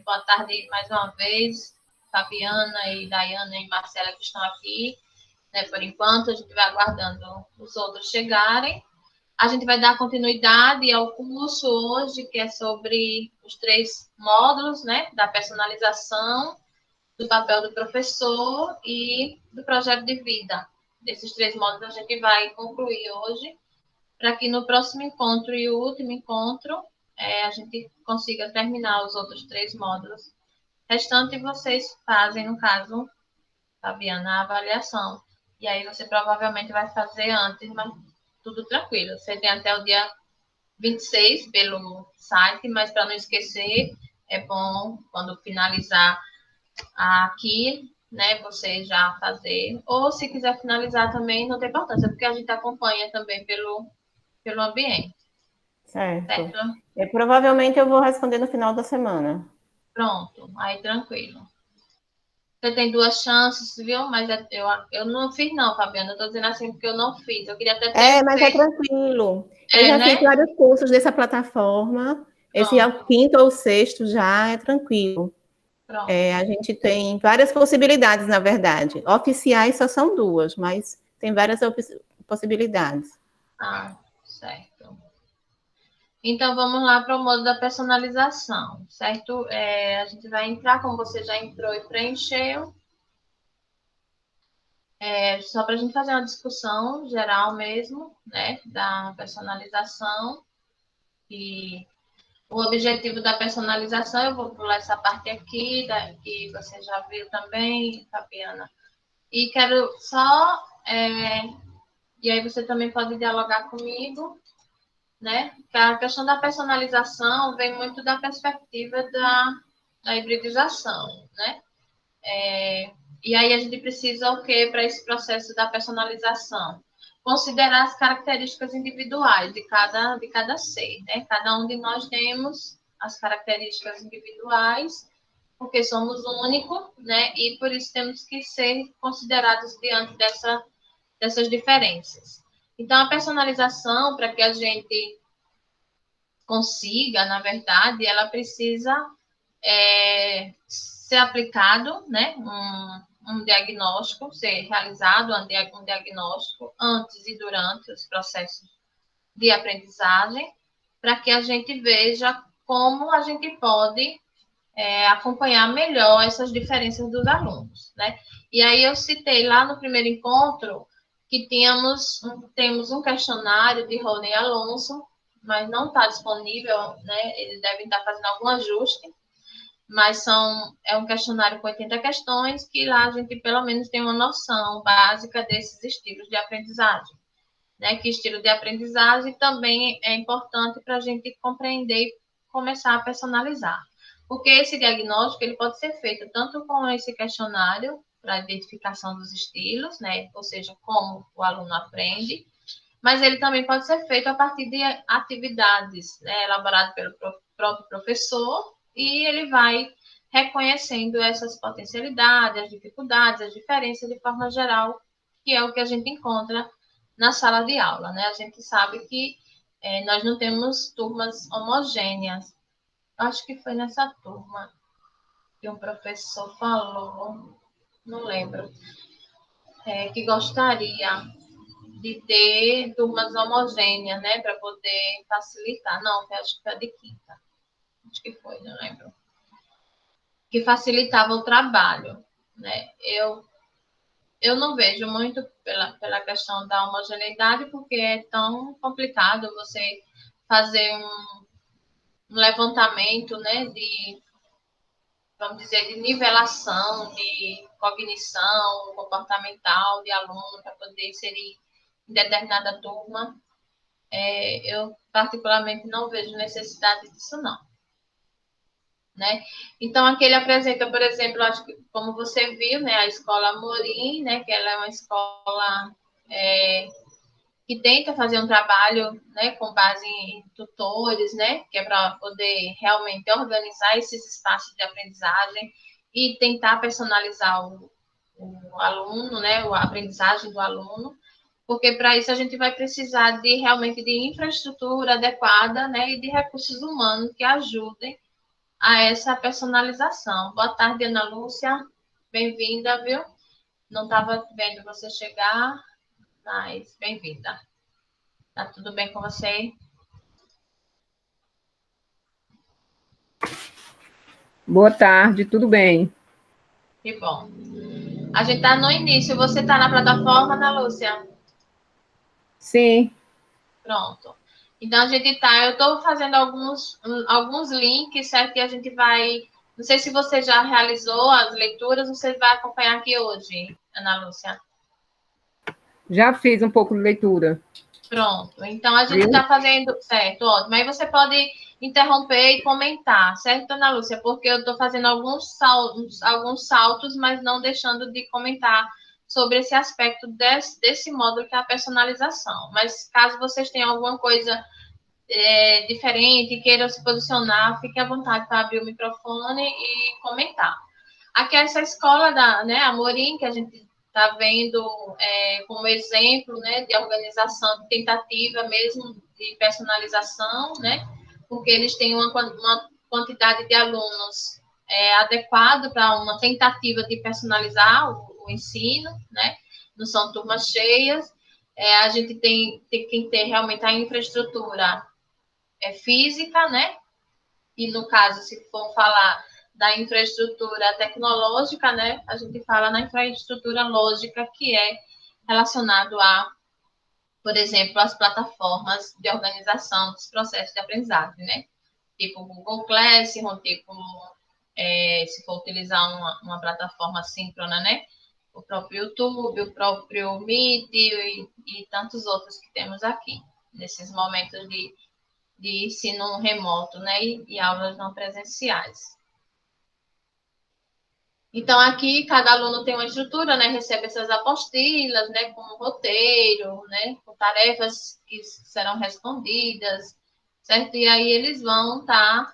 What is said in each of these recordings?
Boa tarde mais uma vez, Fabiana e Dayana e Marcela que estão aqui. Né, por enquanto, a gente vai aguardando os outros chegarem. A gente vai dar continuidade ao curso hoje, que é sobre os 3 módulos, né, da personalização, do papel do professor e do projeto de vida. Desses 3 módulos a gente vai concluir hoje, para que no próximo encontro e o último encontro a gente consiga terminar os outros 3 módulos. Restante vocês fazem, no caso, Fabiana, a avaliação. E aí você provavelmente vai fazer antes, mas tudo tranquilo. Você tem até o dia 26 pelo site, mas para não esquecer, é bom quando finalizar aqui, né, você já fazer. Ou se quiser finalizar também, não tem importância, porque a gente acompanha também pelo ambiente. Certo. Certo? Provavelmente eu vou responder no final da semana. Pronto, aí tranquilo. Você tem 2 chances, viu? Mas eu não fiz, não, Fabiana. Eu tô dizendo assim porque eu não fiz. Eu queria até ter Mas é feito. tranquilo. Eu já fiz Né? vários cursos dessa plataforma. Esse é o Pronto, 5º ou 6º já, é tranquilo. pronto. A gente tem várias possibilidades, na verdade. Oficiais só são 2, mas tem várias possibilidades. Ah, certo. Então, vamos lá para o modo da personalização, certo? A gente vai entrar, como você já entrou e preencheu, só para a gente fazer uma discussão geral mesmo, né, da personalização. E o objetivo da personalização, eu vou pular essa parte aqui, que você já viu também, Fabiana. E quero só. E aí você também pode dialogar comigo, né? Que a questão da personalização vem muito da perspectiva da hibridização, né? E aí a gente precisa o quê para esse processo da personalização? Considerar as características individuais de cada ser, né? Cada um de nós temos as características individuais, porque somos únicos, né? E por isso temos que ser considerados diante dessas diferenças. Então, a personalização, para que a gente consiga, na verdade, ela precisa ser aplicado, né, um diagnóstico, ser realizado um diagnóstico antes e durante os processos de aprendizagem, para que a gente veja como a gente pode acompanhar melhor essas diferenças dos alunos, né? E aí eu citei lá no primeiro encontro que temos um questionário de Rony Alonso, mas não está disponível, né? Eles devem estar fazendo algum ajuste, mas é um questionário com 80 questões que lá a gente pelo menos tem uma noção básica desses estilos de aprendizagem, né? Que estilo de aprendizagem também é importante para a gente compreender e começar a personalizar. Porque esse diagnóstico ele pode ser feito tanto com esse questionário para identificação dos estilos, né? Ou seja, como o aluno aprende, mas ele também pode ser feito a partir de atividades, né, elaboradas pelo próprio professor, e ele vai reconhecendo essas potencialidades, as dificuldades, as diferenças de forma geral, que é o que a gente encontra na sala de aula, né? A gente sabe que nós não temos turmas homogêneas. Acho que foi nessa turma que um professor falou, não lembro, que gostaria de ter turmas homogêneas, né, para poder facilitar. Não, acho que foi a de quinta. Acho que foi, não lembro. Que facilitava o trabalho, né? Eu não vejo muito pela questão da homogeneidade, porque é tão complicado você fazer um levantamento, né, vamos dizer, de nivelação, de cognição comportamental de aluno para poder inserir em determinada turma. Eu particularmente não vejo necessidade disso, não. Né? Então, aqui ele apresenta, por exemplo, acho que, como você viu, né, a Escola Amorim, né, que ela é uma escola que tenta fazer um trabalho, né, com base em tutores, né, que é para poder realmente organizar esses espaços de aprendizagem e tentar personalizar o aluno, né, a aprendizagem do aluno, porque para isso a gente vai precisar realmente de infraestrutura adequada, né, e de recursos humanos que ajudem a essa personalização. Boa tarde, Ana Lúcia. Bem-vinda, viu? Não estava vendo você chegar, mas bem-vinda. Tá tudo bem com você? Boa tarde, tudo bem? Que bom. A gente está no início. Você está na plataforma, Ana Lúcia? Sim. Pronto. Então, a gente tá. Eu estou fazendo alguns links, certo? Que a gente vai. Não sei se você já realizou as leituras, você vai acompanhar aqui hoje, Ana Lúcia. Já fiz um pouco de leitura. Pronto. Então, a gente está fazendo. Certo, ótimo. Aí você pode interromper e comentar, certo, Ana Lúcia? Porque eu estou fazendo alguns saltos, mas não deixando de comentar sobre esse aspecto desse módulo que é a personalização. Mas caso vocês tenham alguma coisa diferente, queiram se posicionar, fique à vontade para abrir o microfone e comentar. Aqui essa escola da Amorim, que a gente está vendo como exemplo, né, de organização, de tentativa mesmo de personalização, né, porque eles têm uma quantidade de alunos adequado para uma tentativa de personalizar o ensino, né, não são turmas cheias, a gente tem que ter realmente a infraestrutura física, né, e no caso, se for falar da infraestrutura tecnológica, né, a gente fala na infraestrutura lógica, que é relacionado a, por exemplo, as plataformas de organização dos processos de aprendizagem, né? Tipo Google Classroom, tipo, se for utilizar uma plataforma síncrona, né? O próprio YouTube, o próprio Meet e tantos outros que temos aqui, nesses momentos de ensino remoto, né, e aulas não presenciais. Então, aqui, cada aluno tem uma estrutura, né, recebe essas apostilas, né, com um roteiro, né, com tarefas que serão respondidas, certo? E aí eles vão estar...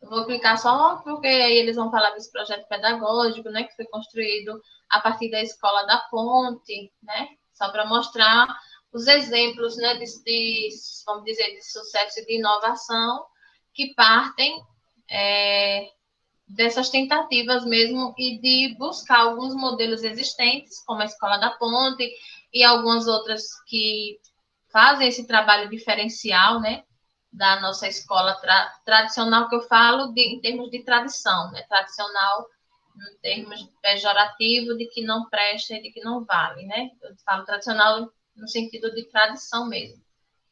eu vou clicar só porque aí eles vão falar desse projeto pedagógico, né, que foi construído a partir da Escola da Ponte, né, só para mostrar os exemplos, né, vamos dizer, de sucesso e de inovação que partem dessas tentativas mesmo e de buscar alguns modelos existentes, como a Escola da Ponte e algumas outras que fazem esse trabalho diferencial, né, da nossa escola tradicional, que eu falo em termos de tradição, né, tradicional em termos pejorativo de que não presta e de que não vale, né, eu falo tradicional no sentido de tradição mesmo,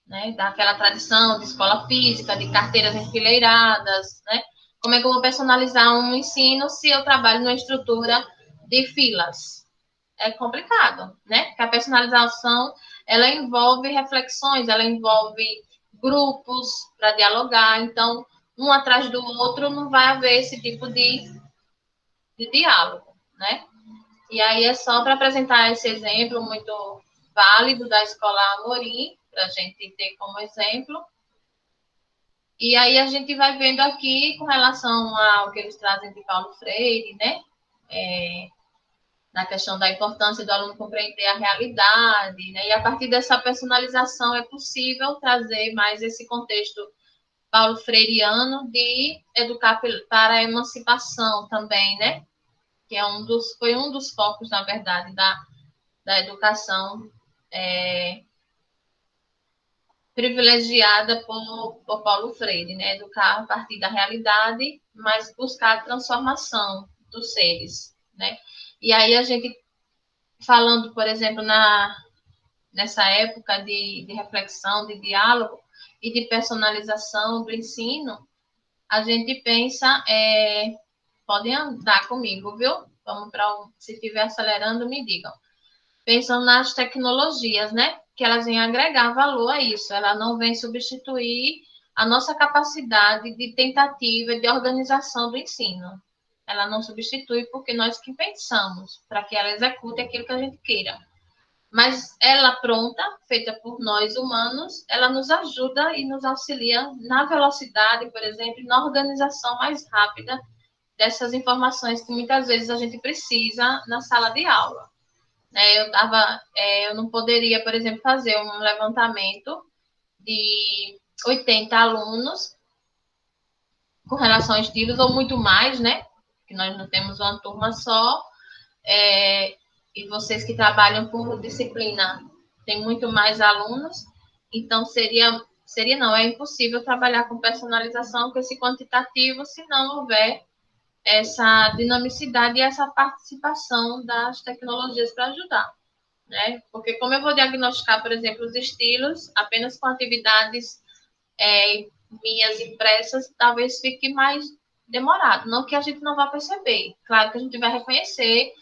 né, daquela tradição de escola física, de carteiras enfileiradas, né, como é que eu vou personalizar um ensino se eu trabalho numa estrutura de filas? É complicado, né? Porque a personalização, ela envolve reflexões, ela envolve grupos para dialogar, então, um atrás do outro não vai haver esse tipo de diálogo, né? E aí é só para apresentar esse exemplo muito válido da Escola Amorim, para a gente ter como exemplo. E aí a gente vai vendo aqui com relação ao que eles trazem de Paulo Freire, né? Na questão da importância do aluno compreender a realidade, né? E a partir dessa personalização é possível trazer mais esse contexto paulo freireano de educar para a emancipação também, né? Que é foi um dos focos, na verdade, da educação privilegiada por Paulo Freire, né? Educar a partir da realidade, mas buscar a transformação dos seres, né? E aí a gente, falando, por exemplo, nessa época de reflexão, de diálogo e de personalização do ensino, a gente pensa, podem andar comigo, viu? Vamos para se estiver acelerando, me digam. Pensam nas tecnologias, né? Que elas vêm agregar valor a isso, ela não vem substituir a nossa capacidade de tentativa de organização do ensino. Ela não substitui porque nós que pensamos para que ela execute aquilo que a gente queira. Mas ela pronta, feita por nós humanos, ela nos ajuda e nos auxilia na velocidade, por exemplo, na organização mais rápida dessas informações que muitas vezes a gente precisa na sala de aula. Eu não poderia, por exemplo, fazer um levantamento de 80 alunos com relação a estilos, ou muito mais, né? Que nós não temos uma turma só, e vocês que trabalham por disciplina têm muito mais alunos, então não, é impossível trabalhar com personalização, com esse quantitativo, se não houver essa dinamicidade e essa participação das tecnologias para ajudar, né? Porque como eu vou diagnosticar, por exemplo, os estilos apenas com atividades minhas impressas, talvez fique mais demorado. Não que a gente não vá perceber. Claro que a gente vai reconhecer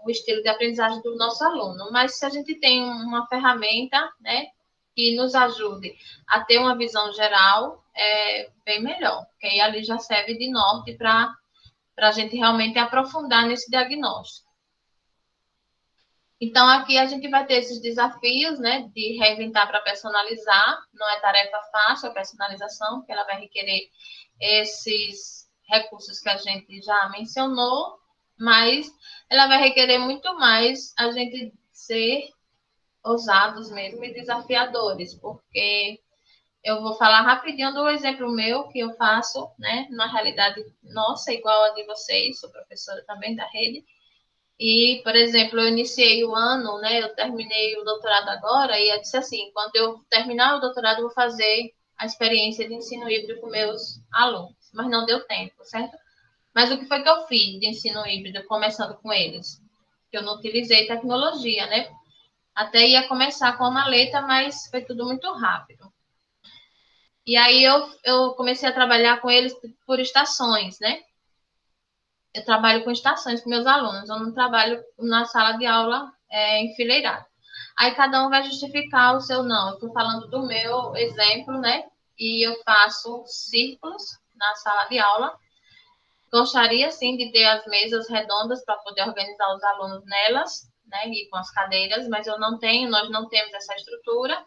o estilo de aprendizagem do nosso aluno, mas se a gente tem uma ferramenta, né, que nos ajude a ter uma visão geral, é bem melhor, porque aí ali já serve de norte para a gente realmente aprofundar nesse diagnóstico. Então, aqui a gente vai ter esses desafios, né, de reinventar para personalizar. Não é tarefa fácil a personalização, porque ela vai requerer esses recursos que a gente já mencionou, mas ela vai requerer muito mais a gente ser ousados mesmo e desafiadores, porque eu vou falar rapidinho do exemplo meu que eu faço, né, na realidade nossa, igual a de vocês, sou professora também da rede. E, por exemplo, eu iniciei o ano, né? Eu terminei o doutorado agora e eu disse assim, quando eu terminar o doutorado, eu vou fazer a experiência de ensino híbrido com meus alunos. Mas não deu tempo, certo? Mas o que foi que eu fiz de ensino híbrido, começando com eles? Eu não utilizei tecnologia, né? Até ia começar com a maleta, mas foi tudo muito rápido. E aí eu comecei a trabalhar com eles por estações, né? Eu trabalho com estações com meus alunos, eu não trabalho na sala de aula enfileirado. Aí cada um vai justificar o seu não. Eu estou falando do meu exemplo, né? E eu faço círculos na sala de aula. Gostaria, sim, de ter as mesas redondas para poder organizar os alunos nelas, né? E com as cadeiras, mas eu não tenho, nós não temos essa estrutura.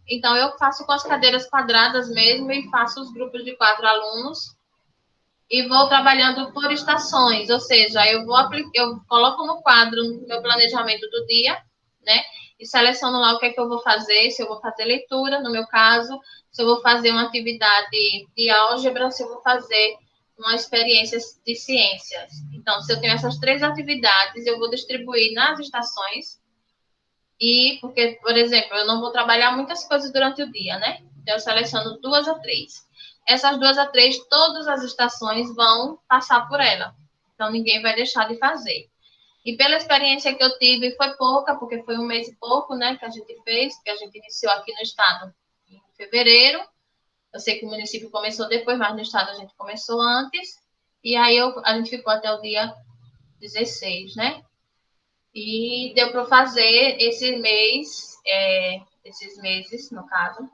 Então, eu faço com as cadeiras quadradas mesmo e faço os grupos de 4 alunos e vou trabalhando por estações, ou seja, eu coloco no quadro no meu planejamento do dia, né? E seleciono lá o que é que eu vou fazer, se eu vou fazer leitura, no meu caso, se eu vou fazer uma atividade de álgebra, se eu vou fazer uma experiência de ciências. Então, se eu tenho essas 3 atividades, eu vou distribuir nas estações. E porque, por exemplo, eu não vou trabalhar muitas coisas durante o dia, né? Então, eu seleciono 2 a 3. Essas 2 a 3, todas as estações vão passar por ela. Então, ninguém vai deixar de fazer. E pela experiência que eu tive, foi pouca, porque foi 1 mês e pouco, né, que a gente fez, que a gente iniciou aqui no estado em fevereiro. Eu sei que o município começou depois, mas no estado a gente começou antes. E aí a gente ficou até o dia 16, né? E deu para fazer esses meses, no caso.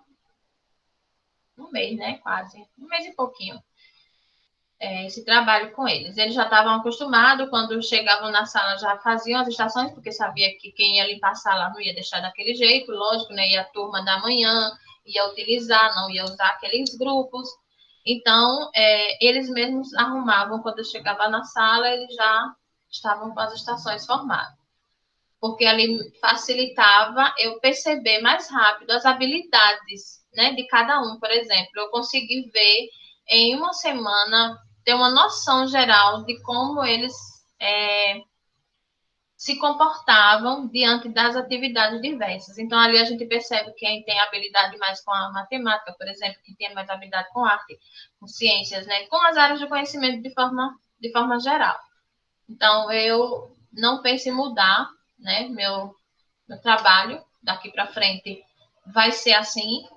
1 mês, né? Quase. 1 mês e pouquinho. Esse trabalho com eles. Eles já estavam acostumados, quando chegavam na sala já faziam as estações, porque sabia que quem ia limpar a sala não ia deixar daquele jeito, lógico, né? E a turma da manhã ia utilizar, não ia usar aqueles grupos. Então, eles mesmos arrumavam, quando eu chegava na sala, eles já estavam com as estações formadas. Porque ali facilitava eu perceber mais rápido as habilidades, né, de cada um. Por exemplo, eu consegui ver em uma semana, ter uma noção geral de como eles se comportavam diante das atividades diversas. Então, ali a gente percebe quem tem habilidade mais com a matemática, por exemplo, quem tem mais habilidade com arte, com ciências, né, com as áreas de conhecimento de forma geral. Então, eu não penso em mudar, né, meu trabalho daqui para frente vai ser assim.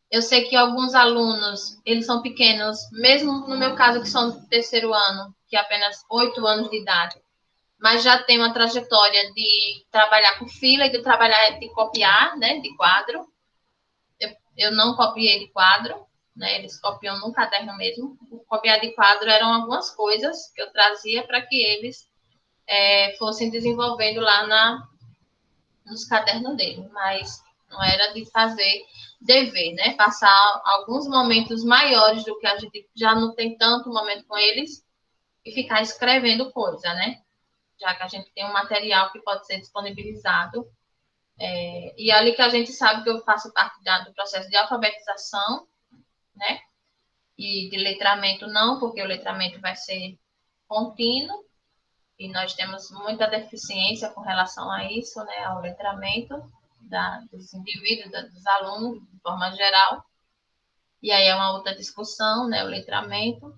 Eu sei que alguns alunos, eles são pequenos, mesmo no meu caso, que são do 3º ano, que é apenas 8 anos de idade, mas já tem uma trajetória de trabalhar com fila e de copiar, né, de quadro. Eu não copiei de quadro, né, eles copiam no caderno mesmo. O copiar de quadro eram algumas coisas que eu trazia para que eles fossem desenvolvendo lá nos cadernos dele, mas não era de fazer dever, né? Passar alguns momentos maiores do que a gente já não tem tanto momento com eles e ficar escrevendo coisa, né? Já que a gente tem um material que pode ser disponibilizado. E ali que a gente sabe que eu faço parte do processo de alfabetização, né? E de letramento não, porque o letramento vai ser contínuo, e nós temos muita deficiência com relação a isso, né, ao letramento dos indivíduos, dos alunos, de forma geral. E aí é uma outra discussão, né, o letramento.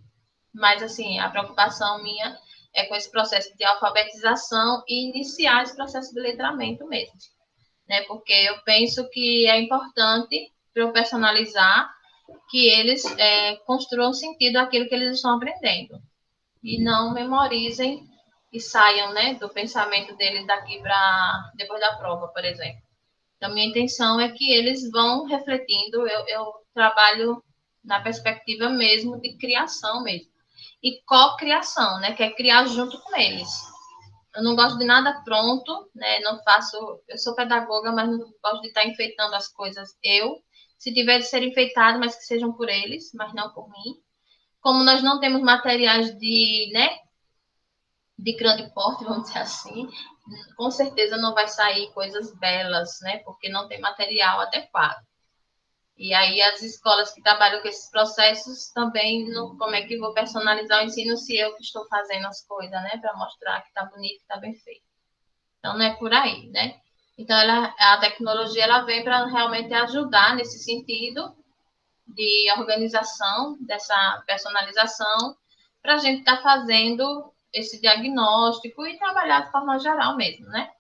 Mas, assim, a preocupação minha é com esse processo de alfabetização e iniciar esse processo de letramento mesmo, né, porque eu penso que é importante para eu personalizar que eles construam sentido aquilo que eles estão aprendendo e não memorizem e saiam, né, do pensamento deles daqui para depois da prova, por exemplo. Então, minha intenção é que eles vão refletindo, eu trabalho na perspectiva mesmo de criação mesmo, e co-criação, né, que é criar junto com eles. Eu não gosto de nada pronto, né, não faço, eu sou pedagoga, mas não gosto de estar enfeitando as coisas se tiver de ser enfeitado, mas que sejam por eles, mas não por mim. Como nós não temos materiais né, de grande porte, vamos dizer assim, com certeza não vai sair coisas belas, né, porque não tem material adequado. E aí as escolas que trabalham com esses processos também, como é que vou personalizar o ensino se eu que estou fazendo as coisas, né, para mostrar que está bonito, que está bem feito. Então, não é por aí, né? Então, a tecnologia ela vem para realmente ajudar nesse sentido de organização, dessa personalização, para a gente estar fazendo esse diagnóstico e trabalhar de forma geral mesmo, né?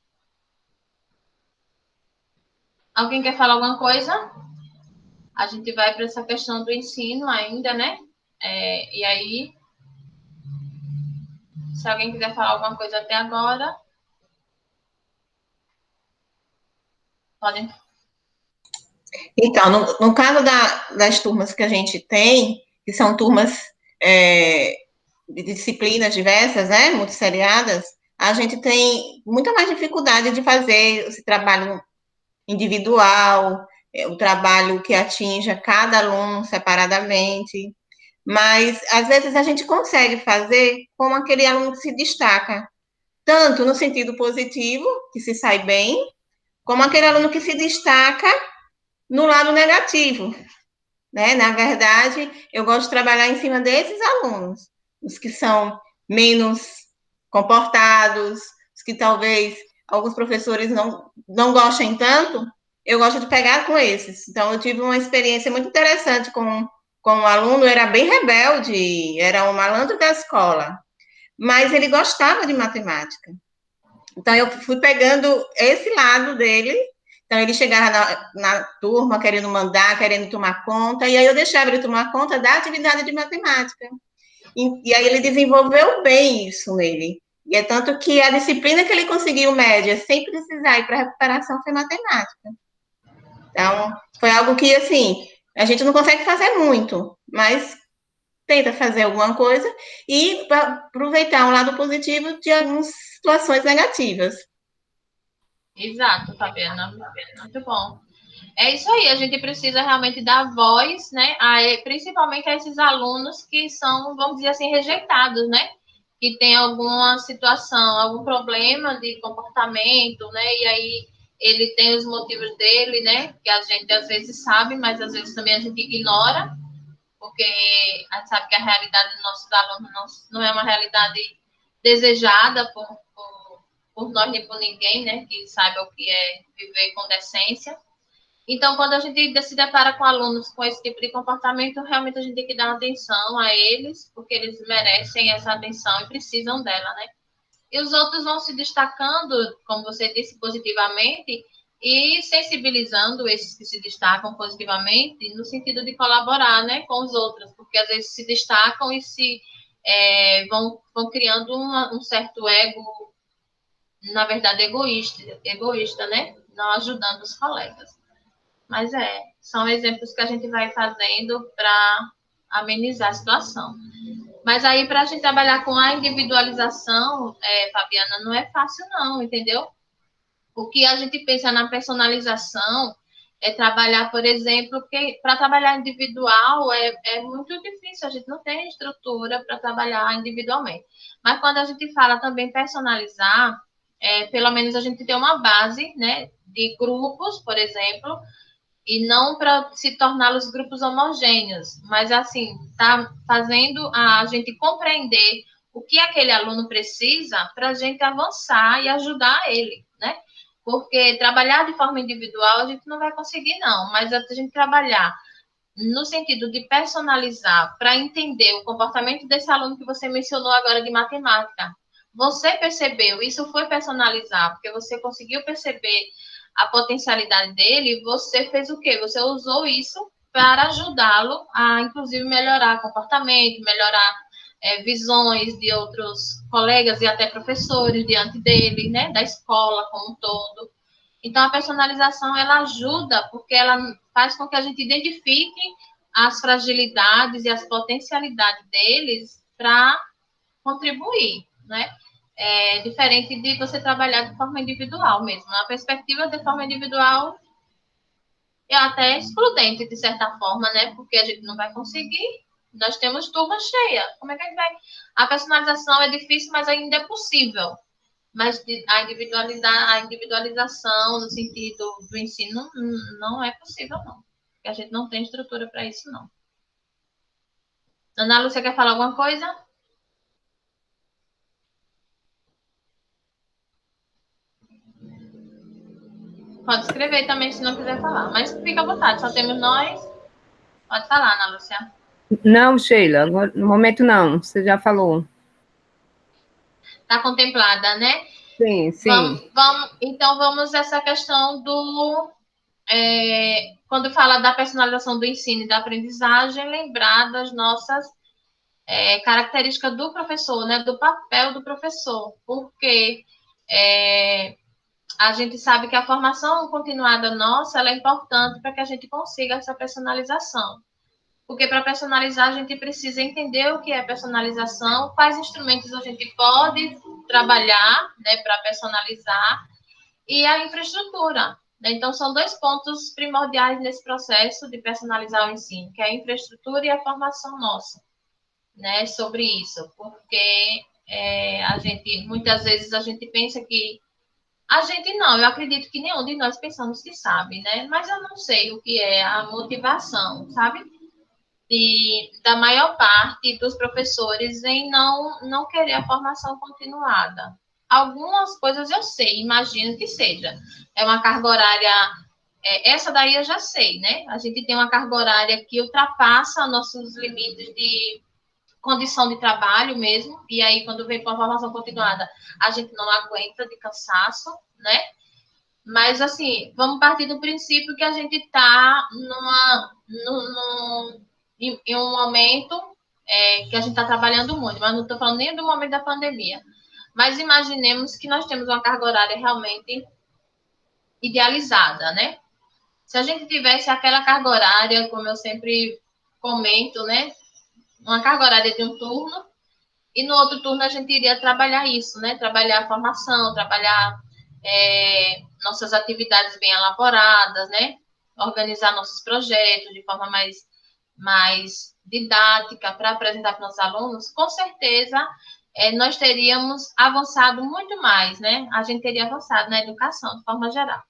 Alguém quer falar alguma coisa? A gente vai para essa questão do ensino ainda, né? E aí, se alguém quiser falar alguma coisa até agora, podem. Então, no caso das turmas que a gente tem, que são turmas de disciplinas diversas, né, multisseriadas, a gente tem muita mais dificuldade de fazer esse trabalho individual, o trabalho que atinja cada aluno separadamente, mas às vezes a gente consegue fazer com aquele aluno que se destaca, tanto no sentido positivo, que se sai bem, como aquele aluno que se destaca no lado negativo, né? Na verdade, eu gosto de trabalhar em cima desses alunos, os que são menos comportados, os que talvez alguns professores não gostem tanto, eu gosto de pegar com esses. Então, eu tive uma experiência muito interessante com um aluno, era bem rebelde, era um malandro da escola, mas ele gostava de matemática. Então, eu fui pegando esse lado dele. Então, ele chegava na turma querendo mandar, querendo tomar conta, e aí eu deixava ele tomar conta da atividade de matemática. E aí ele desenvolveu bem isso nele. E é tanto que a disciplina que ele conseguiu média, sem precisar ir para a recuperação, foi matemática. Então, foi algo que, assim, a gente não consegue fazer muito, mas tenta fazer alguma coisa e aproveitar um lado positivo de algumas situações negativas. Exato, Fabiana. Muito bom. É isso aí, a gente precisa realmente dar voz, né, principalmente a esses alunos que são, vamos dizer assim, rejeitados, né, que tem alguma situação, algum problema de comportamento, né, e aí ele tem os motivos dele, né, que a gente às vezes sabe, mas às vezes também a gente ignora, porque a gente sabe que a realidade dos nossos alunos não é uma realidade desejada por nós nem por ninguém, né, que saiba o que é viver com decência. Então, quando a gente se depara com alunos com esse tipo de comportamento, realmente a gente tem que dar atenção a eles, porque eles merecem essa atenção e precisam dela, né? E os outros vão se destacando, como você disse, positivamente, e sensibilizando esses que se destacam positivamente, no sentido de colaborar, né, com os outros, porque às vezes se destacam e vão criando um certo ego, na verdade, egoísta, né? Não ajudando os colegas. Mas são exemplos que a gente vai fazendo para amenizar a situação. Mas aí, para a gente trabalhar com a individualização, Fabiana, não é fácil não, entendeu? O que a gente pensa na personalização é trabalhar, por exemplo, porque para trabalhar individual é muito difícil, a gente não tem estrutura para trabalhar individualmente. Mas quando a gente fala também personalizar, pelo menos a gente tem uma base, né, de grupos, por exemplo, e não para se torná-los grupos homogêneos, mas assim, tá fazendo a gente compreender o que aquele aluno precisa para a gente avançar e ajudar ele, né? Porque trabalhar de forma individual a gente não vai conseguir, não, mas a gente trabalhar no sentido de personalizar para entender o comportamento desse aluno que você mencionou agora de matemática. Você percebeu, isso foi personalizar, porque você conseguiu perceber a potencialidade dele, você fez o quê? Você usou isso para ajudá-lo a, inclusive, melhorar comportamento, melhorar visões de outros colegas e até professores diante dele, né, da escola como um todo. Então, a personalização, ela ajuda, porque ela faz com que a gente identifique as fragilidades e as potencialidades deles para contribuir, né? É diferente de você trabalhar de forma individual mesmo. Na perspectiva de forma individual, é até excludente, de certa forma, né? Porque a gente não vai conseguir. Nós temos turma cheia. Como é que a gente vai? A personalização é difícil, mas ainda é possível. Mas a individualização no sentido do ensino não é possível, não. Porque a gente não tem estrutura para isso, não. Ana Lúcia, quer falar alguma coisa? Pode escrever também se não quiser falar. Mas fica à vontade, só temos nós. Pode falar, Ana Lúcia. Não, Sheila, agora, no momento não, você já falou. Está contemplada, né? Sim, sim. Então, vamos a essa questão do... quando fala da personalização do ensino e da aprendizagem, lembrar das nossas características do professor, né? Do papel do professor. Porque a gente sabe que a formação continuada nossa ela é importante para que a gente consiga essa personalização. Porque para personalizar, a gente precisa entender o que é personalização, quais instrumentos a gente pode trabalhar, né, para personalizar, e a infraestrutura. Né? Então, são dois pontos primordiais nesse processo de personalizar o ensino, que é a infraestrutura e a formação nossa, né, sobre isso. Porque muitas vezes, a gente pensa que a gente não, eu acredito que nenhum de nós pensamos que sabe, né? Mas eu não sei o que é a motivação, sabe? Da maior parte dos professores em não querer a formação continuada. Algumas coisas eu sei, imagino que seja. É uma carga horária, essa daí eu já sei, né? A gente tem uma carga horária que ultrapassa nossos limites de condição de trabalho mesmo, e aí quando vem para a formação continuada, a gente não aguenta de cansaço, né? Mas, assim, vamos partir do princípio que a gente está em um momento que a gente está trabalhando muito, mas não estou falando nem do momento da pandemia. Mas imaginemos que nós temos uma carga horária realmente idealizada, né? Se a gente tivesse aquela carga horária, como eu sempre comento, né? Uma carga horária de um turno, e no outro turno a gente iria trabalhar isso, né? Trabalhar a formação, trabalhar nossas atividades bem elaboradas, né? Organizar nossos projetos de forma mais didática para apresentar para os alunos, com certeza nós teríamos avançado muito mais, né? A gente teria avançado na educação, de forma geral.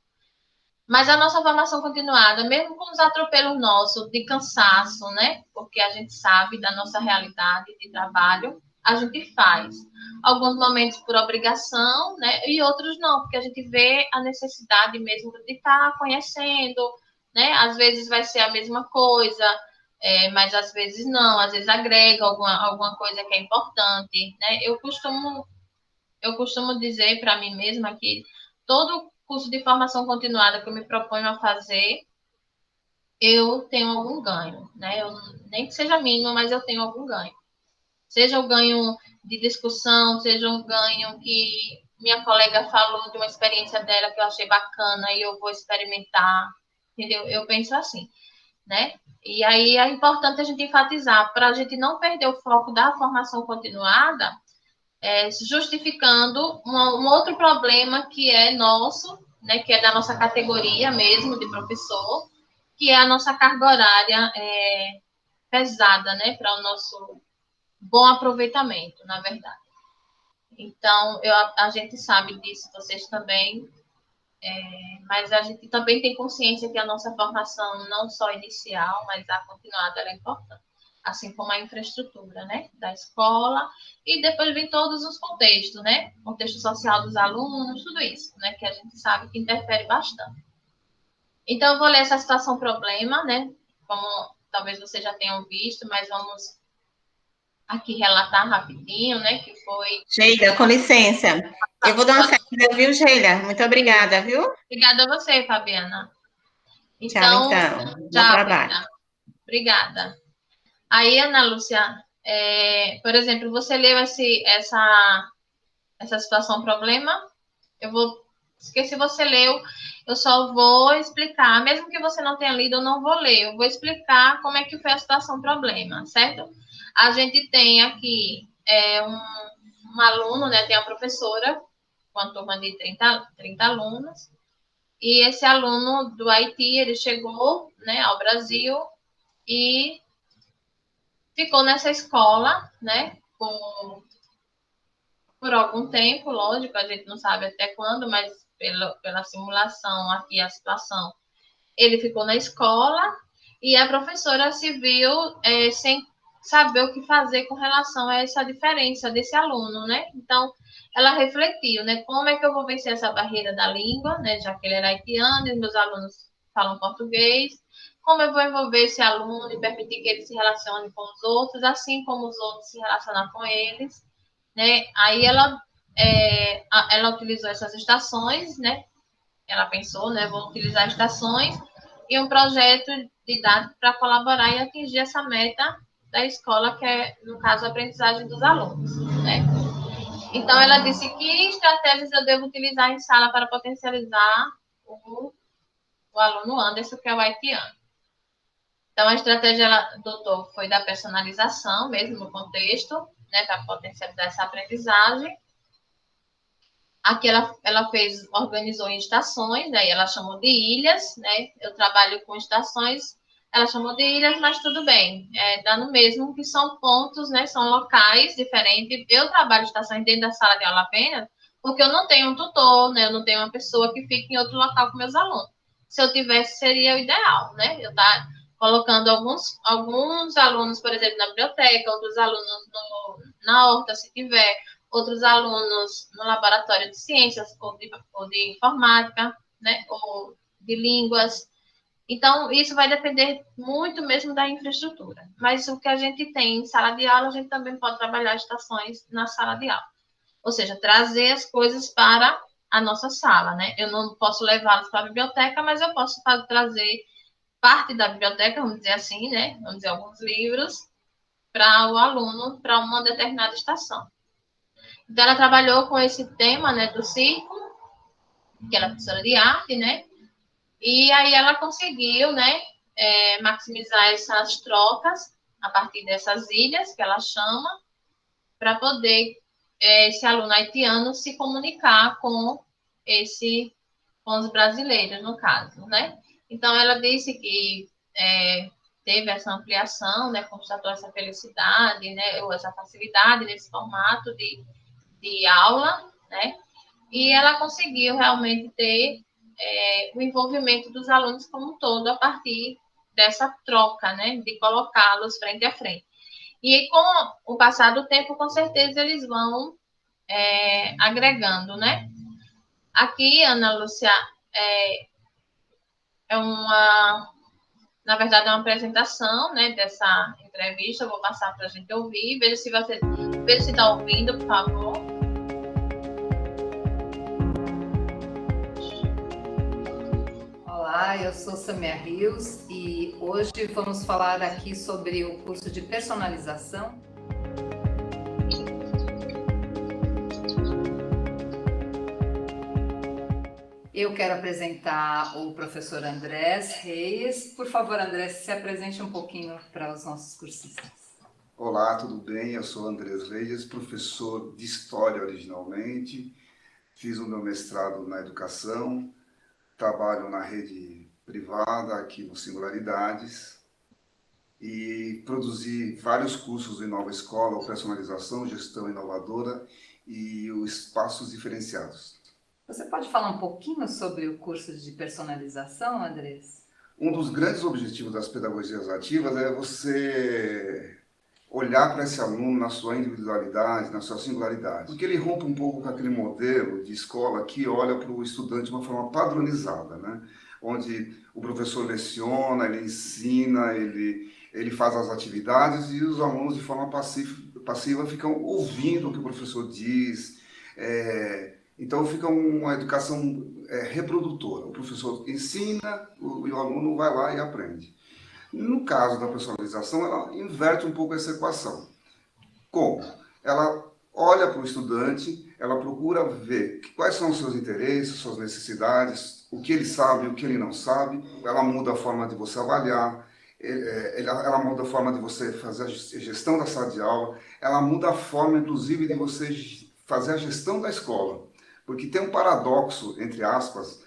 Mas a nossa formação continuada, mesmo com os atropelos nossos de cansaço, né? Porque a gente sabe da nossa realidade de trabalho, a gente faz. Alguns momentos por obrigação, né? E outros não, porque a gente vê a necessidade mesmo de estar conhecendo, né? Às vezes vai ser a mesma coisa, mas às vezes não, às vezes agrega alguma coisa que é importante, né? Eu costumo dizer para mim mesma que todo curso de formação continuada que eu me proponho a fazer, eu tenho algum ganho, né? Nem que seja mínimo, mas eu tenho algum ganho. Seja o ganho de discussão, seja um ganho que minha colega falou de uma experiência dela que eu achei bacana e eu vou experimentar, entendeu? Eu penso assim, né? E aí é importante a gente enfatizar, para a gente não perder o foco da formação continuada, justificando um outro problema que é nosso, né, que é da nossa categoria mesmo de professor, que é a nossa carga horária pesada, né, para o nosso bom aproveitamento, na verdade. Então, a gente sabe disso, vocês também. Mas a gente também tem consciência que a nossa formação, não só inicial, mas a continuada, ela é importante. Assim como a infraestrutura, né, da escola, e depois vem todos os contextos, né, contexto social dos alunos, tudo isso, né, que a gente sabe que interfere bastante. Então, eu vou ler essa situação problema, né, como talvez vocês já tenham visto, mas vamos aqui relatar rapidinho, né, que foi... Sheila, com licença. Eu vou dar uma saída, viu, Sheila? Muito obrigada, viu? Obrigada a você, Fabiana. Tchau, Então, então. Bom tchau, trabalho. Bruna. Obrigada. Aí, Ana Lúcia, por exemplo, você leu essa situação problema? Eu vou... Porque se você leu, eu só vou explicar. Mesmo que você não tenha lido, eu não vou ler. Eu vou explicar como é que foi a situação problema, certo? A gente tem aqui um aluno, né? Tem a professora, com a turma de 30 alunos. E esse aluno do Haiti, ele chegou, né, ao Brasil e ficou nessa escola, né, por algum tempo, lógico, a gente não sabe até quando, mas pela simulação aqui, a situação, ele ficou na escola e a professora se viu sem saber o que fazer com relação a essa diferença desse aluno, né? Então, ela refletiu, né? Como é que eu vou vencer essa barreira da língua, né? Já que ele era haitiano e meus alunos falam português. Como eu vou envolver esse aluno e permitir que ele se relacione com os outros, assim como os outros se relacionam com eles, né? Aí ela utilizou essas estações, né? Ela pensou, né? Vou utilizar estações e um projeto didático para colaborar e atingir essa meta da escola, que é, no caso, a aprendizagem dos alunos, né? Então, ela disse que estratégias eu devo utilizar em sala para potencializar o aluno Anderson, que é o haitiano. Então, a estratégia ela adotou foi da personalização, mesmo no contexto, né, para potencializar essa aprendizagem. Aqui ela organizou em estações, daí ela chamou de ilhas, né? Eu trabalho com estações, ela chamou de ilhas, mas tudo bem, dá no mesmo, que são pontos, né? São locais diferentes. Eu trabalho estações dentro da sala de aula apenas, porque eu não tenho um tutor, né? Eu não tenho uma pessoa que fique em outro local com meus alunos. Se eu tivesse, seria o ideal, né? Eu estar colocando alguns alunos, por exemplo, na biblioteca, outros alunos na horta, se tiver, outros alunos no laboratório de ciências ou de informática, né, ou de línguas. Então, isso vai depender muito mesmo da infraestrutura. Mas o que a gente tem em sala de aula, a gente também pode trabalhar estações na sala de aula. Ou seja, trazer as coisas para a nossa sala, né? Eu não posso levá-los para a biblioteca, mas eu posso trazer parte da biblioteca, vamos dizer assim, né? Vamos dizer, alguns livros para o aluno, para uma determinada estação. Então, ela trabalhou com esse tema, né, do circo, que ela é professora de arte, né, e aí ela conseguiu, né, maximizar essas trocas a partir dessas ilhas, que ela chama, para poder esse aluno haitiano se comunicar com os brasileiros, no caso, né. Então, ela disse que teve essa ampliação, né, constatou essa felicidade, né, ou essa facilidade nesse formato de aula, né? E ela conseguiu realmente ter o envolvimento dos alunos como um todo a partir dessa troca, né? De colocá-los frente a frente. E com o passar do tempo, com certeza, eles vão agregando, né? Aqui, Ana Lúcia, na verdade, é uma apresentação, né, dessa entrevista. Eu vou passar para a gente ouvir. Veja se está ouvindo, por favor. Olá, eu sou Samia Rios e hoje vamos falar aqui sobre o curso de personalização. Eu quero apresentar o professor Andrés Reis. Por favor, Andrés, se apresente um pouquinho para os nossos cursistas. Olá, tudo bem? Eu sou Andrés Reis, professor de História originalmente. Fiz o meu mestrado na educação, trabalho na rede privada aqui no Singularidades e produzi vários cursos em Nova Escola, personalização, gestão inovadora e os espaços diferenciados. Você pode falar um pouquinho sobre o curso de personalização, Andrés? Um dos grandes objetivos das pedagogias ativas é você olhar para esse aluno na sua individualidade, na sua singularidade. Porque ele rompe um pouco com aquele modelo de escola que olha para o estudante de uma forma padronizada, né? Onde o professor leciona, ele ensina, ele faz as atividades e os alunos, de forma passiva ficam ouvindo o que o professor diz. Então, fica uma educação reprodutora. O professor ensina e o aluno vai lá e aprende. No caso da personalização, ela inverte um pouco essa equação. Como? Ela olha para o estudante, ela procura ver quais são os seus interesses, suas necessidades, o que ele sabe, o que ele não sabe. Ela muda a forma de você avaliar, ela muda a forma de você fazer a gestão da sala de aula, ela muda a forma, inclusive, de você fazer a gestão da escola. Porque tem um paradoxo, entre aspas,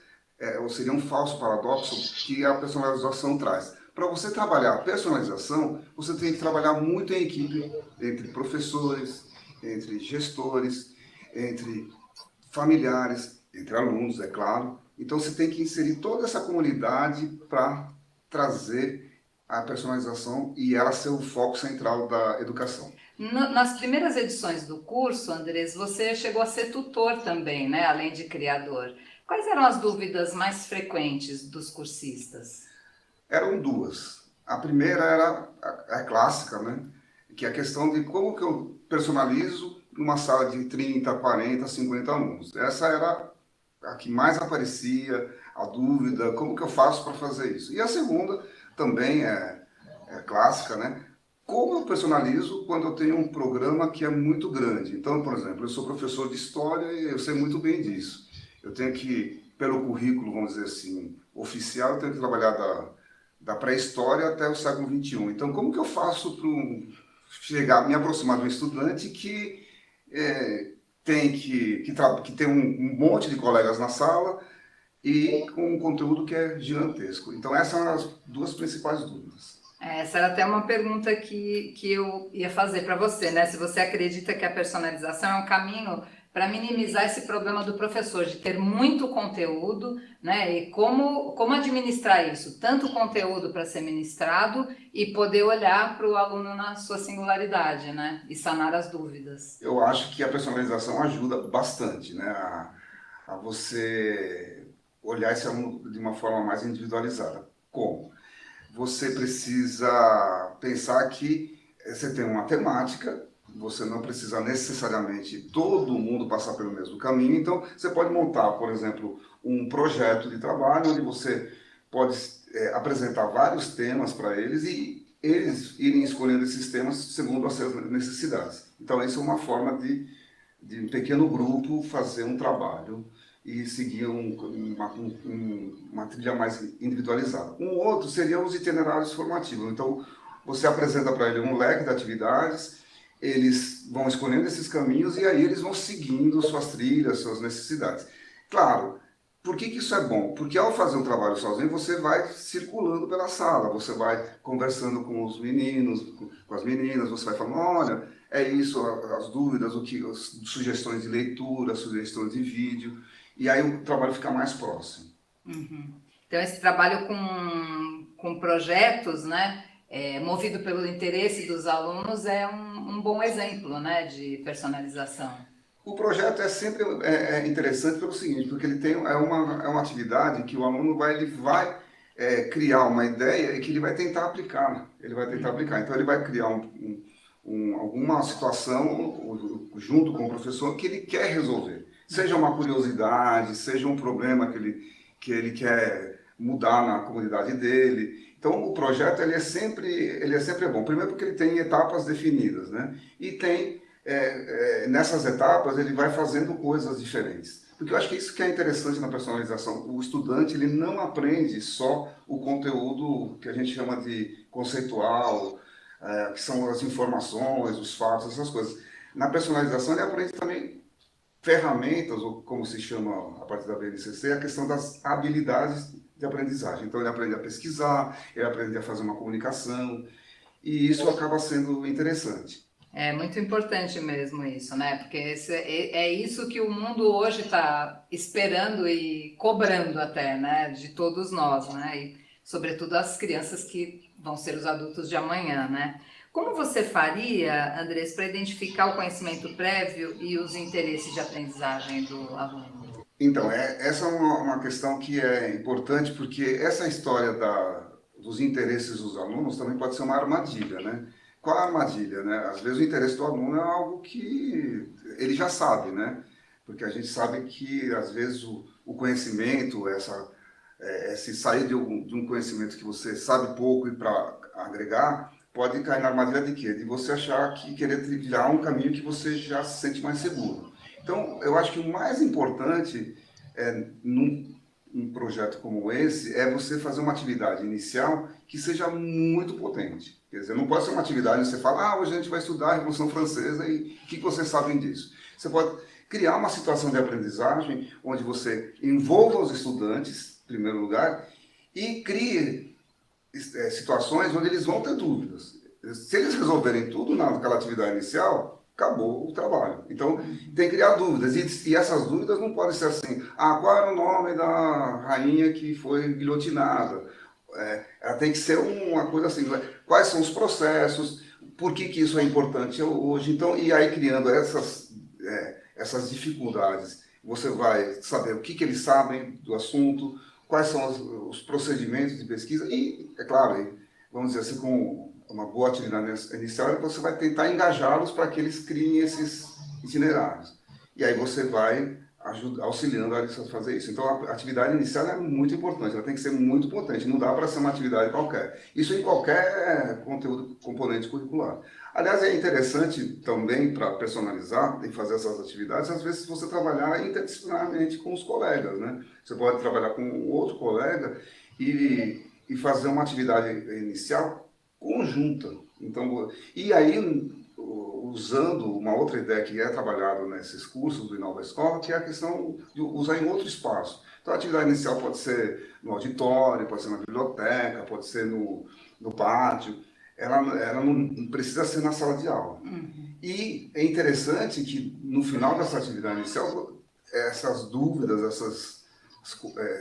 ou seria um falso paradoxo, que a personalização traz. Para você trabalhar a personalização, você tem que trabalhar muito em equipe, entre professores, entre gestores, entre familiares, entre alunos, é claro. Então, você tem que inserir toda essa comunidade para trazer a personalização e ela ser o foco central da educação. Nas primeiras edições do curso, Andrés, você chegou a ser tutor também, né? Além de criador. Quais eram as dúvidas mais frequentes dos cursistas? Eram duas. A primeira era a clássica, né? Que é a questão de como que eu personalizo numa sala de 30, 40, 50 alunos. Essa era a que mais aparecia, a dúvida, como que eu faço para fazer isso. E a segunda também é clássica, né? Como eu personalizo quando eu tenho um programa que é muito grande? Então, por exemplo, eu sou professor de história e eu sei muito bem disso. Eu tenho que, pelo currículo, vamos dizer assim, oficial, eu tenho que trabalhar da pré-história até o século XXI. Então, como que eu faço para me aproximar de um estudante que tem um monte de colegas na sala e com um conteúdo que é gigantesco? Então, essas são as duas principais dúvidas. Essa era até uma pergunta que eu ia fazer para você, né? Se você acredita que a personalização é um caminho para minimizar esse problema do professor, de ter muito conteúdo, né? E como administrar isso? Tanto conteúdo para ser ministrado e poder olhar para o aluno na sua singularidade, né? E sanar as dúvidas. Eu acho que a personalização ajuda bastante, né? A você olhar esse aluno de uma forma mais individualizada. Como? Você precisa pensar que você tem uma temática, você não precisa necessariamente todo mundo passar pelo mesmo caminho, então você pode montar, por exemplo, um projeto de trabalho onde você pode apresentar vários temas para eles e eles irem escolhendo esses temas segundo as suas necessidades. Então, isso é uma forma de um pequeno grupo fazer um trabalho e seguir uma trilha mais individualizada. Um outro seria os itinerários formativos. Então, você apresenta para ele um leque de atividades, eles vão escolhendo esses caminhos e aí eles vão seguindo suas trilhas, suas necessidades. Claro, por que isso é bom? Porque ao fazer um trabalho sozinho, você vai circulando pela sala, você vai conversando com os meninos, com as meninas, você vai falando, olha, é isso, as dúvidas, as sugestões de leitura, sugestões de vídeo, e aí o trabalho fica mais próximo. Uhum. Então, esse trabalho com projetos, né, movido pelo interesse dos alunos, é um bom exemplo, né, de personalização. O projeto é sempre interessante pelo seguinte, porque ele é uma atividade que o aluno vai criar uma ideia e que ele vai tentar aplicar. Né? Ele vai tentar aplicar. Então, ele vai criar alguma situação junto com o professor que ele quer resolver. Seja uma curiosidade, seja um problema que ele quer mudar na comunidade dele. Então, o projeto ele é sempre bom. Primeiro porque ele tem etapas definidas, né? E tem, nessas etapas, ele vai fazendo coisas diferentes. Porque eu acho que isso que é interessante na personalização. O estudante ele não aprende só o conteúdo que a gente chama de conceitual, que são as informações, os fatos, essas coisas. Na personalização, ele aprende também ferramentas, ou como se chama a partir da BNCC, a questão das habilidades de aprendizagem. Então, ele aprende a pesquisar, ele aprende a fazer uma comunicação, e isso acaba sendo interessante. É muito importante mesmo isso, né? Porque é isso que o mundo hoje está esperando e cobrando até, né? De todos nós, né? E sobretudo as crianças que vão ser os adultos de amanhã, né? Como você faria, Andrés, para identificar o conhecimento prévio e os interesses de aprendizagem do aluno? Então, essa é uma questão que é importante, porque essa história dos interesses dos alunos também pode ser uma armadilha, né? Qual a armadilha, né? Às vezes o interesse do aluno é algo que ele já sabe, né? Porque a gente sabe que, às vezes, o conhecimento, esse sair de um conhecimento que você sabe pouco e para agregar, pode cair na armadilha de quê? De você achar que querer trilhar um caminho que você já se sente mais seguro. Então, eu acho que o mais importante num projeto como esse é você fazer uma atividade inicial que seja muito potente. Quer dizer, não pode ser uma atividade que você fala, hoje a gente vai estudar a Revolução Francesa e o que vocês sabem disso? Você pode criar uma situação de aprendizagem onde você envolva os estudantes, em primeiro lugar, e crie situações onde eles vão ter dúvidas. Se eles resolverem tudo naquela atividade inicial, acabou o trabalho. Então, tem que criar dúvidas. E essas dúvidas não podem ser assim, qual era o nome da rainha que foi guilhotinada? Ela tem que ser uma coisa assim, quais são os processos, por que isso é importante hoje? Então, e aí criando essas dificuldades, você vai saber o que eles sabem do assunto, quais são os procedimentos de pesquisa e, é claro, vamos dizer assim, com uma boa atividade inicial, você vai tentar engajá-los para que eles criem esses itinerários. E aí você vai auxiliando a eles a fazer isso. Então, a atividade inicial é muito importante, ela tem que ser muito potente, não dá para ser uma atividade qualquer. Isso em qualquer conteúdo, componente curricular. Aliás, é interessante também, para personalizar e fazer essas atividades, às vezes você trabalhar interdisciplinarmente com os colegas, né? Você pode trabalhar com outro colega e fazer uma atividade inicial conjunta. Então, e aí, usando uma outra ideia que é trabalhada nesses cursos do Inova Escola, que é a questão de usar em outro espaço. Então, a atividade inicial pode ser no auditório, pode ser na biblioteca, pode ser no pátio. Ela não precisa ser na sala de aula. E é interessante que, no final dessa atividade inicial, essas dúvidas,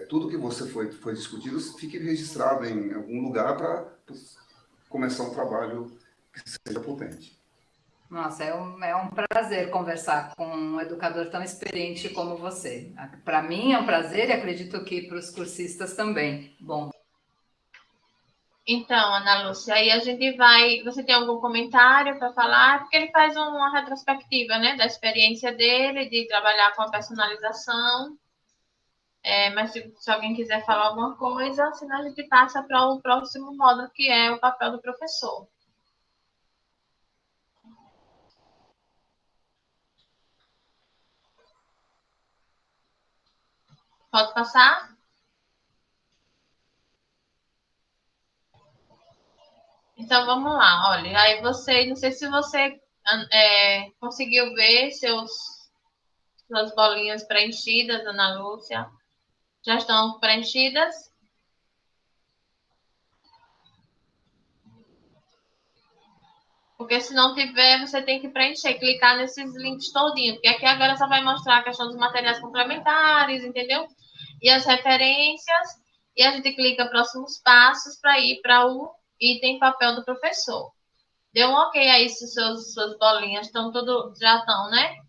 tudo que você foi discutido, fique registrado em algum lugar para começar um trabalho que seja potente. Nossa, é um prazer conversar com um educador tão experiente como você. Para mim é um prazer e acredito que para os cursistas também. Bom. Então, Ana Lúcia, aí a gente vai... Você tem algum comentário para falar? Porque ele faz uma retrospectiva, né, da experiência dele, de trabalhar com a personalização. Mas se alguém quiser falar alguma coisa, senão a gente passa para o próximo módulo, que é o papel do professor. Pode passar? Então, vamos lá. Olha, aí não sei se você conseguiu ver suas bolinhas preenchidas, Ana Lúcia. Já estão preenchidas? Porque se não tiver, você tem que preencher, clicar nesses links todinho. Porque aqui agora só vai mostrar a questão dos materiais complementares, entendeu? E as referências. E a gente clica próximos passos para ir para o item papel do professor. Deu um ok aí se suas bolinhas já estão, né?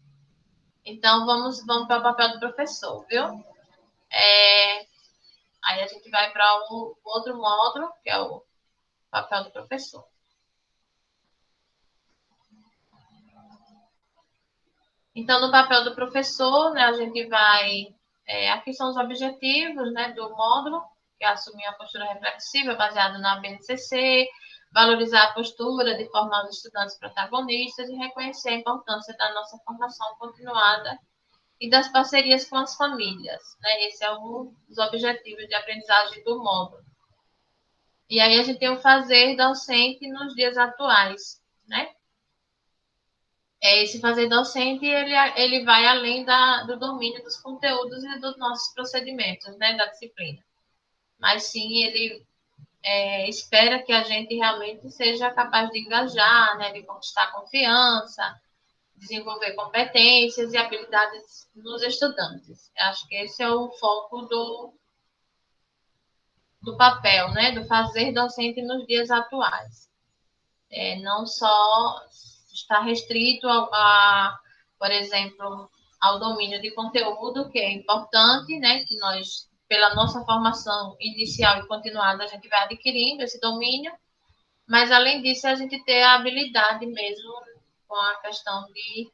Então, vamos para o papel do professor, viu? Aí a gente vai para o outro módulo, que é o papel do professor. Então, no papel do professor, né, a gente vai... aqui são os objetivos, né, do módulo, que é assumir a postura reflexiva baseada na BNCC, valorizar a postura de formar os estudantes protagonistas e reconhecer a importância da nossa formação continuada e das parcerias com as famílias. Né? Esse é um dos objetivos de aprendizagem do módulo. E aí a gente tem o fazer docente nos dias atuais, né? Esse fazer docente, ele vai além do domínio dos conteúdos e dos nossos procedimentos, né, da disciplina. Mas sim, ele espera que a gente realmente seja capaz de engajar, né, de conquistar confiança, desenvolver competências e habilidades nos estudantes. Acho que esse é o foco do papel, né, do fazer docente nos dias atuais. Não só está restrito por exemplo, ao domínio de conteúdo, que é importante, né, que nós, pela nossa formação inicial e continuada, a gente vai adquirindo esse domínio, mas, além disso, a gente ter a habilidade mesmo com a questão de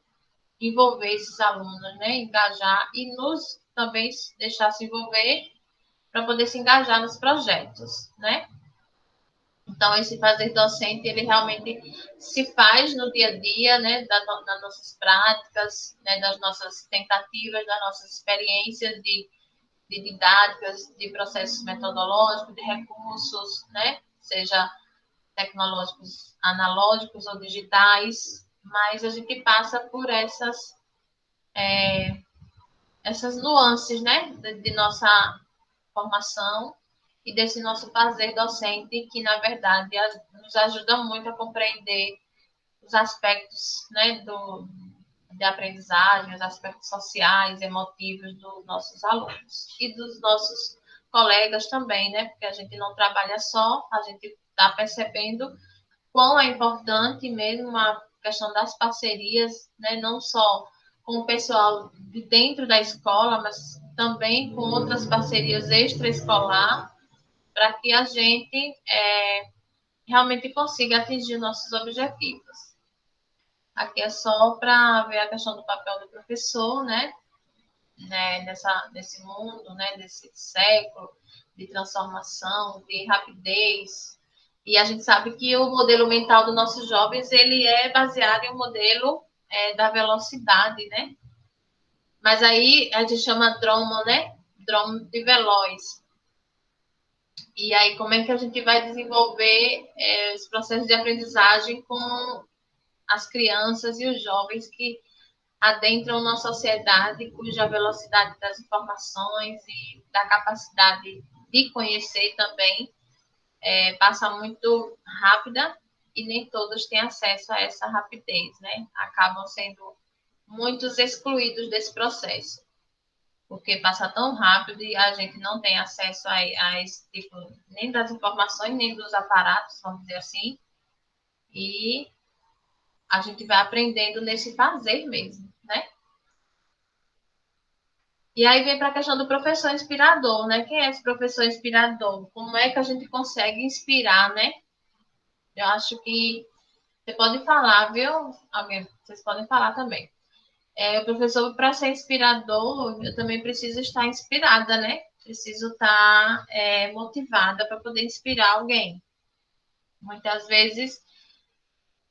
envolver esses alunos, né, engajar e nos também deixar se envolver para poder se engajar nos projetos, né? Então, esse fazer docente, ele realmente se faz no dia a dia, né, das nossas práticas, né, das nossas tentativas, das nossas experiências de didáticas, de processos metodológicos, de recursos, né, seja tecnológicos analógicos ou digitais, mas a gente passa por essas nuances, né, de nossa formação e desse nosso fazer docente, que, na verdade, nos ajuda muito a compreender os aspectos, né, de aprendizagem, os aspectos sociais, emotivos dos nossos alunos e dos nossos colegas também, né, porque a gente não trabalha só, a gente está percebendo quão é importante mesmo a questão das parcerias, né, não só com o pessoal de dentro da escola, mas também com outras parcerias extraescolar, para que a gente realmente consiga atingir nossos objetivos. Aqui é só para ver a questão do papel do professor, né, nesse mundo, né, desse século de transformação, de rapidez. E a gente sabe que o modelo mental dos nossos jovens, ele é baseado em um modelo da velocidade, né? Mas aí a gente chama Drummond, né? Drummond de veloz. E aí, como é que a gente vai desenvolver esse processo de aprendizagem com as crianças e os jovens que adentram uma sociedade cuja velocidade das informações e da capacidade de conhecer também passa muito rápida e nem todos têm acesso a essa rapidez, né? Acabam sendo muitos excluídos desse processo, porque passa tão rápido e a gente não tem acesso a esse tipo, nem das informações, nem dos aparatos, vamos dizer assim, e a gente vai aprendendo nesse fazer mesmo, né? E aí vem para a questão do professor inspirador, né? Quem é esse professor inspirador? Como é que a gente consegue inspirar, né? Eu acho que você pode falar, viu? Alguém, vocês podem falar também. O professor, para ser inspirador, eu também preciso estar inspirada, né? Preciso estar motivada para poder inspirar alguém. Muitas vezes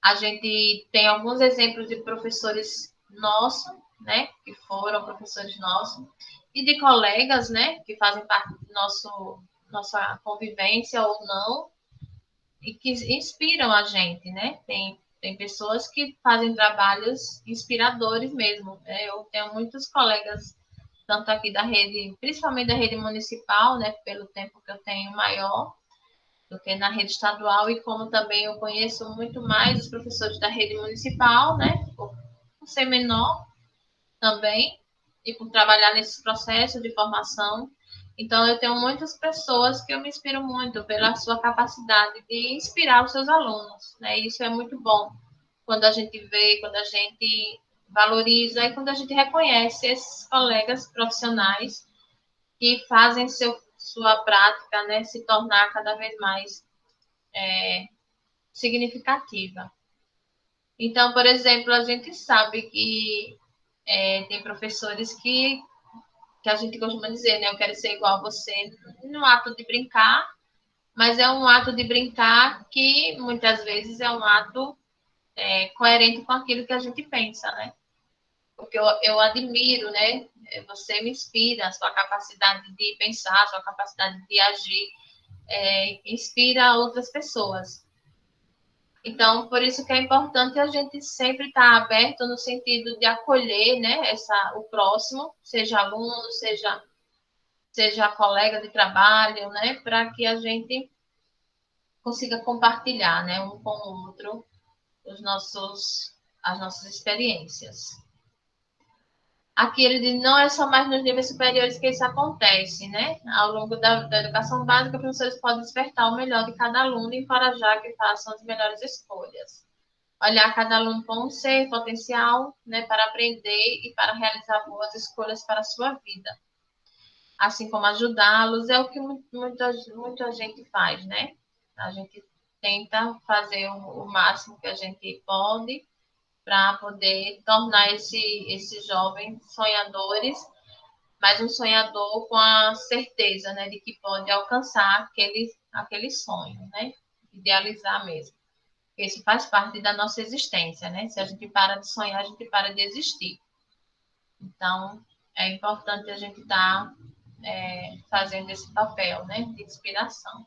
a gente tem alguns exemplos de professores nossos, né? Que foram professores nossos, e de colegas, né? Que fazem parte do nossa convivência ou não, e que inspiram a gente, né? Tem pessoas que fazem trabalhos inspiradores mesmo. Eu tenho muitos colegas, tanto aqui da rede, principalmente da rede municipal, né? Pelo tempo que eu tenho maior do que na rede estadual, e como também eu conheço muito mais os professores da rede municipal, né? Por ser menor também, e por trabalhar nesse processo de formação. Então, eu tenho muitas pessoas que eu me inspiro muito pela sua capacidade de inspirar os seus alunos, né? E isso é muito bom quando a gente vê, quando a gente valoriza e quando a gente reconhece esses colegas profissionais que fazem sua prática, né, se tornar cada vez mais significativa. Então, por exemplo, a gente sabe que tem professores que a gente costuma dizer, né? Eu quero ser igual a você no ato de brincar, mas é um ato de brincar que muitas vezes é um ato coerente com aquilo que a gente pensa, né? Porque eu admiro, né? Você me inspira, a sua capacidade de pensar, a sua capacidade de agir, inspira outras pessoas. Então, por isso que é importante a gente sempre estar aberto no sentido de acolher, né, o próximo, seja aluno, seja colega de trabalho, né, para que a gente consiga compartilhar, né, um com o outro as nossas experiências. Aqui ele diz, não é só mais nos níveis superiores que isso acontece, né? Ao longo da educação básica, os professores podem despertar o melhor de cada aluno e encorajar que façam as melhores escolhas. Olhar cada aluno como um ser potencial, né, para aprender e para realizar boas escolhas para a sua vida. Assim como ajudá-los, é o que muita gente faz, né? A gente tenta fazer o máximo que a gente pode para poder tornar esses jovens sonhadores, mas um sonhador com a certeza, né, de que pode alcançar aquele sonho, né? Idealizar mesmo. Isso faz parte da nossa existência, né? Se a gente para de sonhar, a gente para de existir. Então, é importante a gente estar fazendo esse papel, né, de inspiração.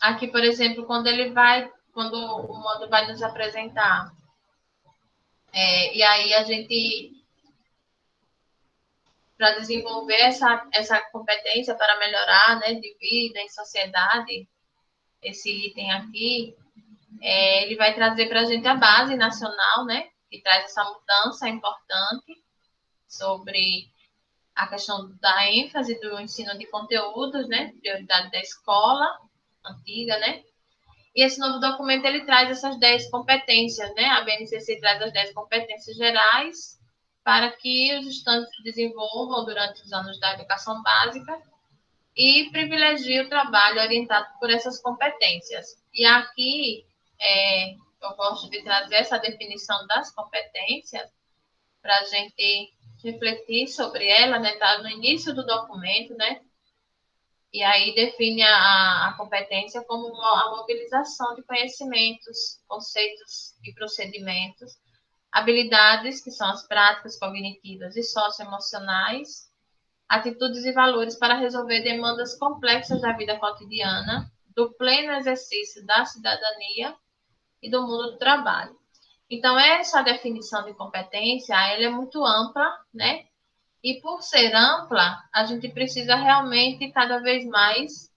Aqui, por exemplo, quando o Mondo vai nos apresentar, e aí a gente, para desenvolver essa competência para melhorar, né, de vida em sociedade, esse item aqui, ele vai trazer para a gente a base nacional, né, que traz essa mudança importante sobre a questão da ênfase do ensino de conteúdos, né, prioridade da escola antiga, né, e esse novo documento, ele traz essas 10 competências, né, a BNCC traz as 10 competências gerais para que os estudantes se desenvolvam durante os anos da educação básica e privilegie o trabalho orientado por essas competências. E aqui, eu gosto de trazer essa definição das competências para a gente refletir sobre ela, né? Está no início do documento, né? E aí define a competência como a mobilização de conhecimentos, conceitos e procedimentos, habilidades, que são as práticas cognitivas e socioemocionais, atitudes e valores para resolver demandas complexas da vida cotidiana, do pleno exercício da cidadania e do mundo do trabalho. Então, essa definição de competência, ela é muito ampla, né? E por ser ampla, a gente precisa realmente, cada vez mais,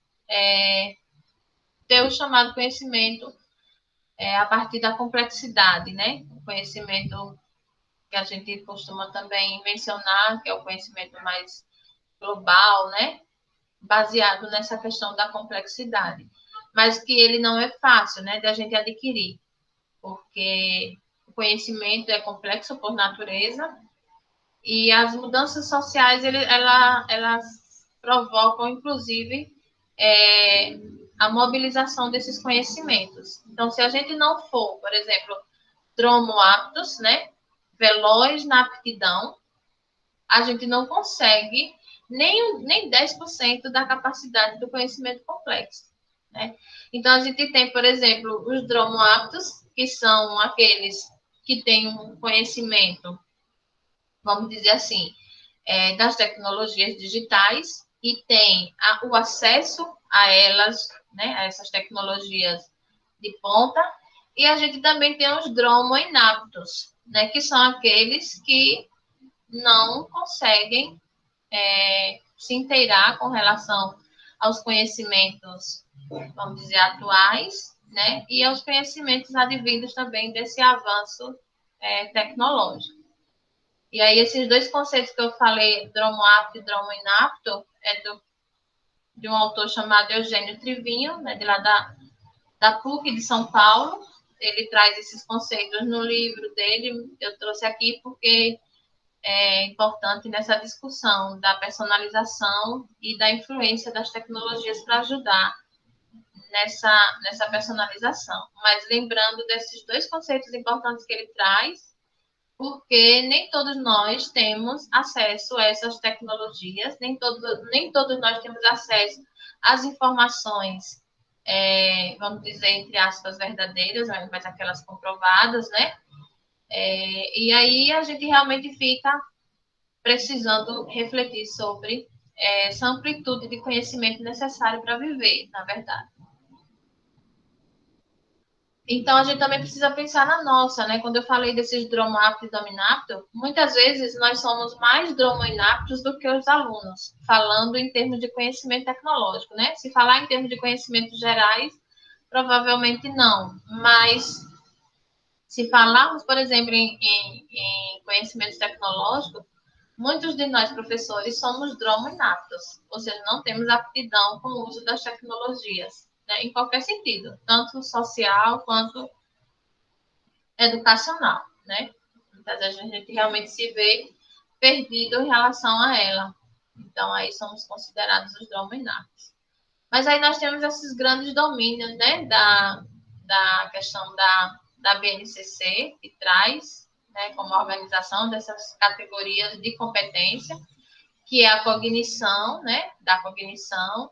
ter o chamado conhecimento a partir da complexidade, né? O conhecimento que a gente costuma também mencionar, que é o conhecimento mais global, né? Baseado nessa questão da complexidade. Mas que ele não é fácil, né? De a gente adquirir, porque o conhecimento é complexo por natureza e as mudanças sociais, elas provocam, inclusive, a mobilização desses conhecimentos. Então, se a gente não for, por exemplo, dromoaptos, né, veloz na aptidão, a gente não consegue nem 10% da capacidade do conhecimento complexo, né? Então, a gente tem, por exemplo, os dromoaptos, que são aqueles que têm um conhecimento, vamos dizer assim, das tecnologias digitais e tem o acesso a elas, né, a essas tecnologias de ponta, e a gente também tem os dromo-inaptos, né, que são aqueles que não conseguem se inteirar com relação aos conhecimentos, vamos dizer, atuais, né, e aos conhecimentos advindos também desse avanço tecnológico. E aí, esses dois conceitos que eu falei, dromo-apto e dromo-inapto, de um autor chamado Eugênio Trivinho, né, de lá da PUC de São Paulo. Ele traz esses conceitos no livro dele, eu trouxe aqui porque é importante nessa discussão da personalização e da influência das tecnologias para ajudar nessa personalização. Mas lembrando desses dois conceitos importantes que ele traz, porque nem todos nós temos acesso a essas tecnologias, nem todos nós temos acesso às informações, vamos dizer, entre aspas, verdadeiras, mas aquelas comprovadas, né? E aí a gente realmente fica precisando refletir sobre essa amplitude de conhecimento necessário para viver, na verdade. Então, a gente também precisa pensar na nossa, né? Quando eu falei desses dromoapto e dominapto, muitas vezes nós somos mais dromoinaptos do que os alunos, falando em termos de conhecimento tecnológico, né? Se falar em termos de conhecimentos gerais, provavelmente não. Mas, se falarmos, por exemplo, em conhecimentos tecnológicos, muitos de nós, professores, somos dromoinaptos, ou seja, não temos aptidão com o uso das tecnologias, né? Em qualquer sentido, tanto social quanto educacional, né? Muitas vezes a gente realmente se vê perdido em relação a ela. Então, aí somos considerados os dominados. Mas aí nós temos esses grandes domínios, né? Da questão da BNCC, que traz, né, como organização dessas categorias de competência, que é a cognição, né? Da cognição,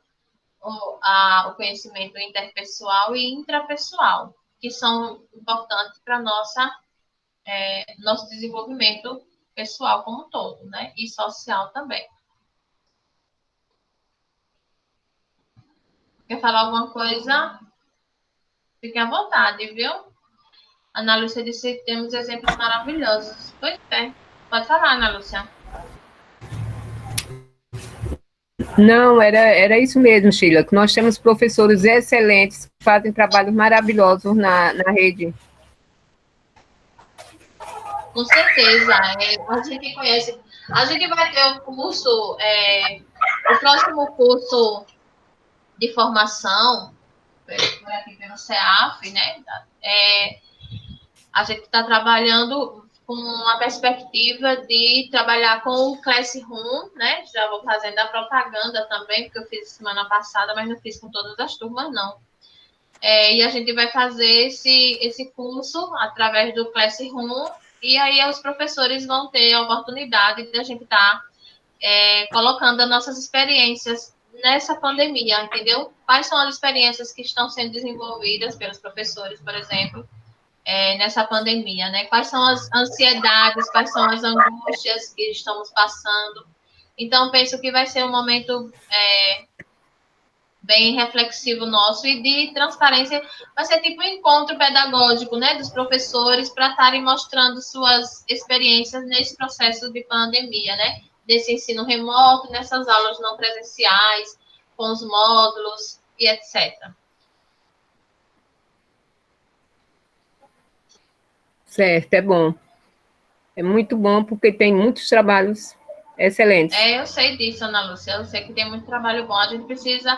o conhecimento interpessoal e intrapessoal, que são importantes para nosso desenvolvimento pessoal como um todo, né? E social também. Quer falar alguma coisa? Fique à vontade, viu? A Ana Lúcia disse que temos exemplos maravilhosos. Pois é. Pode falar, Ana Lúcia. Não, era isso mesmo, Sheila, que nós temos professores excelentes que fazem trabalhos maravilhosos na rede. Com certeza. A gente conhece. A gente vai ter o curso, o próximo curso de formação, por aqui pelo CEAF, né? A gente está trabalhando com uma perspectiva de trabalhar com o Classroom, né? Já vou fazendo a propaganda também, porque eu fiz semana passada, mas não fiz com todas as turmas, não. E a gente vai fazer esse curso através do Classroom, e aí os professores vão ter a oportunidade de a gente estar colocando as nossas experiências nessa pandemia, entendeu? Quais são as experiências que estão sendo desenvolvidas pelos professores, por exemplo, nessa pandemia, né? Quais são as ansiedades, quais são as angústias que estamos passando. Então, penso que vai ser um momento bem reflexivo nosso e de transparência. Vai ser tipo um encontro pedagógico, né, dos professores para estarem mostrando suas experiências nesse processo de pandemia, né? Desse ensino remoto, nessas aulas não presenciais, com os módulos e etc. Certo, é bom. É muito bom porque tem muitos trabalhos excelentes. Eu sei disso, Ana Lúcia. Eu sei que tem muito trabalho bom. A gente precisa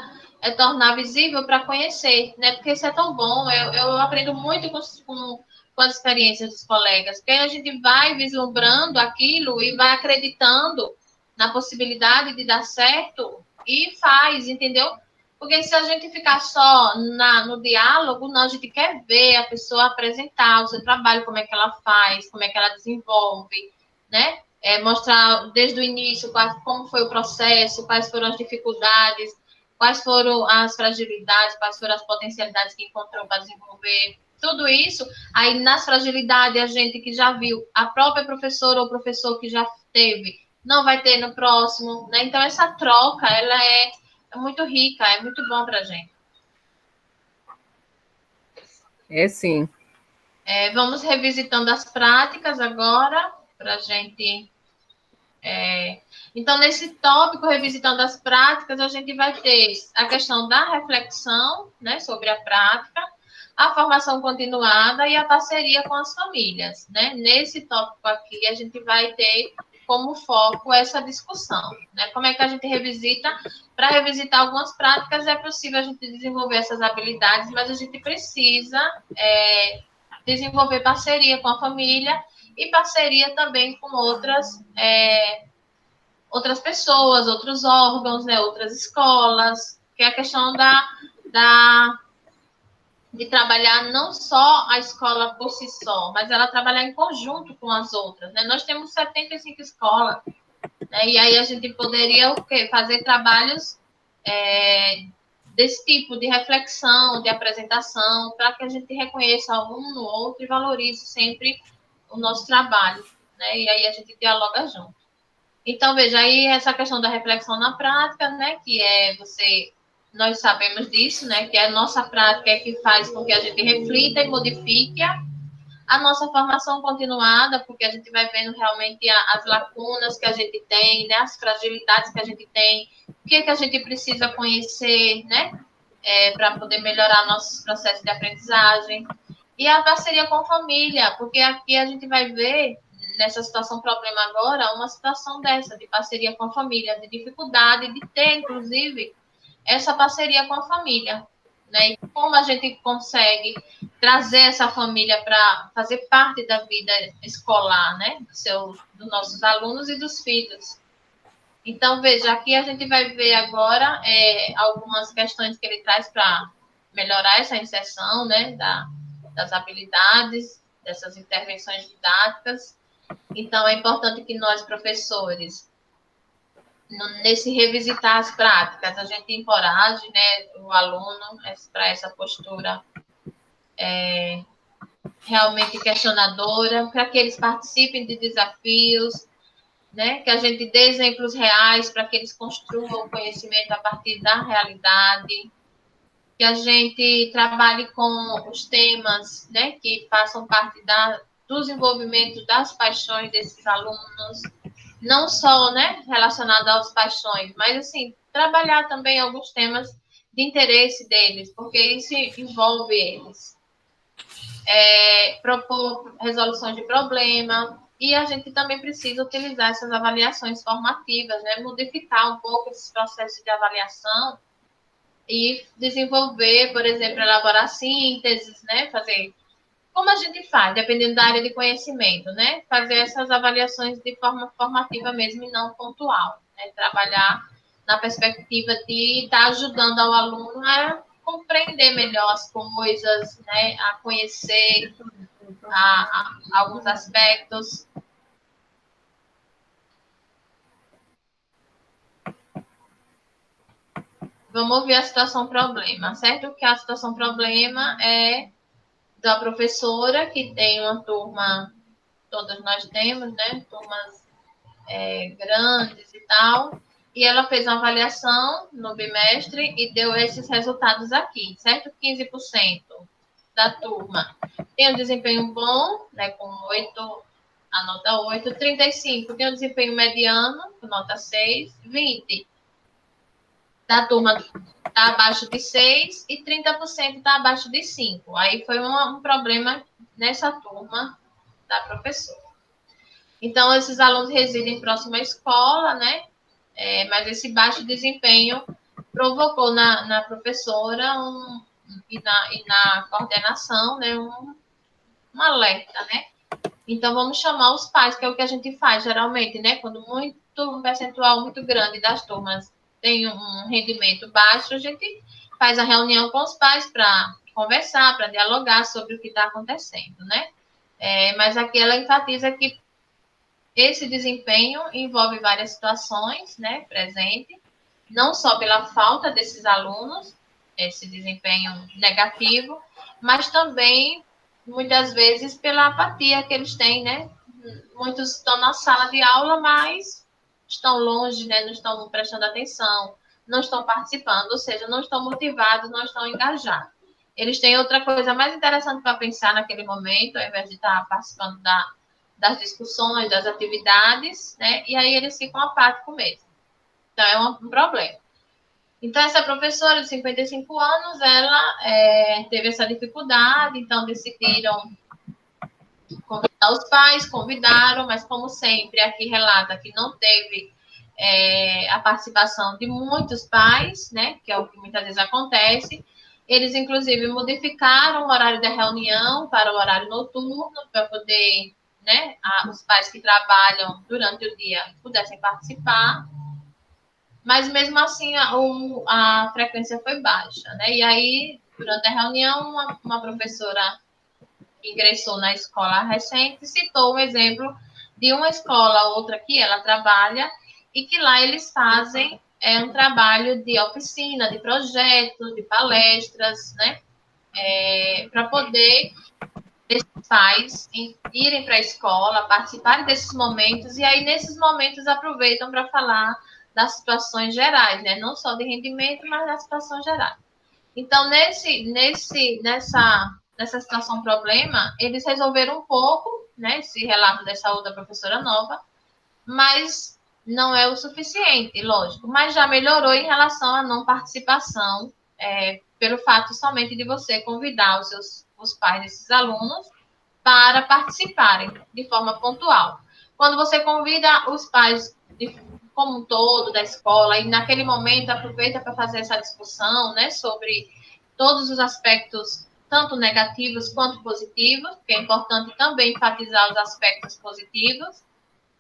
tornar visível para conhecer, né? Porque isso é tão bom. Eu aprendo muito com as experiências dos colegas, porque a gente vai vislumbrando aquilo e vai acreditando na possibilidade de dar certo e faz, entendeu? Porque se a gente ficar só no diálogo, não, a gente quer ver a pessoa apresentar o seu trabalho, como é que ela faz, como é que ela desenvolve, né? Mostrar desde o início como foi o processo, quais foram as dificuldades, quais foram as fragilidades, quais foram as potencialidades que encontrou para desenvolver. Tudo isso, aí nas fragilidades, a gente que já viu, a própria professora ou professor que já teve, não vai ter no próximo, né? Então, essa troca, ela é muito rica, é muito bom para a gente. É sim. Vamos revisitando as práticas agora, para a gente... Então, nesse tópico, revisitando as práticas, a gente vai ter a questão da reflexão, né, sobre a prática, a formação continuada e a parceria com as famílias, né? Nesse tópico aqui, a gente vai ter como foco essa discussão, né? Como é que a gente revisita? Para revisitar algumas práticas, é possível a gente desenvolver essas habilidades, mas a gente precisa desenvolver parceria com a família e parceria também com outras pessoas, outros órgãos, né, outras escolas, que é a questão de trabalhar não só a escola por si só, mas ela trabalhar em conjunto com as outras, né? Nós temos 75 escolas, né? E aí a gente poderia o quê? Fazer trabalhos desse tipo de reflexão, de apresentação, para que a gente reconheça um no outro e valorize sempre o nosso trabalho, né? E aí a gente dialoga junto. Então, veja, aí essa questão da reflexão na prática, né, que é você nós sabemos disso, né? Que é a nossa prática é que faz com que a gente reflita e modifique a nossa formação continuada, porque a gente vai vendo realmente as lacunas que a gente tem, né? As fragilidades que a gente tem, o que a gente precisa conhecer, né? Para poder melhorar nossos processos de aprendizagem. E a parceria com a família, porque aqui a gente vai ver, nessa situação problema agora, uma situação dessa, de parceria com a família, de dificuldade de ter, inclusive, essa parceria com a família, né? E como a gente consegue trazer essa família para fazer parte da vida escolar, né? Dos nossos alunos e dos filhos. Então, veja, aqui a gente vai ver agora algumas questões que ele traz para melhorar essa inserção, né? Das habilidades, dessas intervenções didáticas. Então, é importante que nós, professores, nesse revisitar as práticas, a gente encoraje, né, o aluno para essa postura realmente questionadora, para que eles participem de desafios, né, que a gente dê exemplos reais para que eles construam o conhecimento a partir da realidade, que a gente trabalhe com os temas, né, que façam parte do desenvolvimento das paixões desses alunos, não só, né, relacionado às paixões, mas, assim, trabalhar também alguns temas de interesse deles, porque isso envolve eles. Propor resoluções de problema, e a gente também precisa utilizar essas avaliações formativas, né, modificar um pouco esses processos de avaliação e desenvolver, por exemplo, elaborar sínteses, né, fazer como a gente faz, dependendo da área de conhecimento, né? Fazer essas avaliações de forma formativa mesmo e não pontual, né? Trabalhar na perspectiva de estar ajudando ao aluno a compreender melhor as coisas, né? A conhecer alguns aspectos. Vamos ver a situação problema, certo? Que a situação problema é da professora que tem uma turma, todas nós temos, né? Turmas grandes e tal, e ela fez uma avaliação no bimestre e deu esses resultados aqui, certo? 15% da turma tem um desempenho bom, né, com 8, a nota 8, 35 tem um desempenho mediano, com nota 6, 20 da turma está abaixo de 6 e 30% está abaixo de 5. Aí foi um problema nessa turma da professora. Então, esses alunos residem próximo à escola, né? Mas esse baixo desempenho provocou na professora e na coordenação, né, um alerta, né? Então, vamos chamar os pais, que é o que a gente faz geralmente, né? Quando um percentual muito grande das turmas tem um rendimento baixo, a gente faz a reunião com os pais para conversar, para dialogar sobre o que está acontecendo, né? Mas aqui ela enfatiza que esse desempenho envolve várias situações, né, presente, não só pela falta desses alunos, esse desempenho negativo, mas também, muitas vezes, pela apatia que eles têm, né? Muitos estão na sala de aula, mas estão longe, né? Não estão prestando atenção, não estão participando, ou seja, não estão motivados, não estão engajados. Eles têm outra coisa mais interessante para pensar naquele momento, ao invés de estar participando das discussões, das atividades, né? E aí eles ficam apáticos mesmo. Então, é um problema. Então, essa professora de 55 anos, ela teve essa dificuldade, então decidiram convidar os pais, convidaram, mas como sempre, aqui relata que não teve a participação de muitos pais, né? Que é o que muitas vezes acontece. Eles, inclusive, modificaram o horário da reunião para o horário noturno, para poder, né, os pais que trabalham durante o dia pudessem participar, mas mesmo assim a frequência foi baixa, né? E aí, durante a reunião, uma professora que ingressou na escola recente citou um exemplo de uma escola, outra que ela trabalha, e que lá eles fazem um trabalho de oficina, de projetos, de palestras, né? Para poder esses pais irem para a escola, participarem desses momentos, e aí nesses momentos aproveitam para falar das situações gerais, né? Não só de rendimento, mas das situações gerais. Então, nessa situação problema, eles resolveram um pouco, né? Esse relato dessa outra professora nova, mas não é o suficiente, lógico. Mas já melhorou em relação à não participação, pelo fato somente de você convidar os pais desses alunos para participarem de forma pontual. Quando você convida os pais como um todo da escola, e naquele momento aproveita para fazer essa discussão, né, sobre todos os aspectos, tanto negativos quanto positivos, porque é importante também enfatizar os aspectos positivos,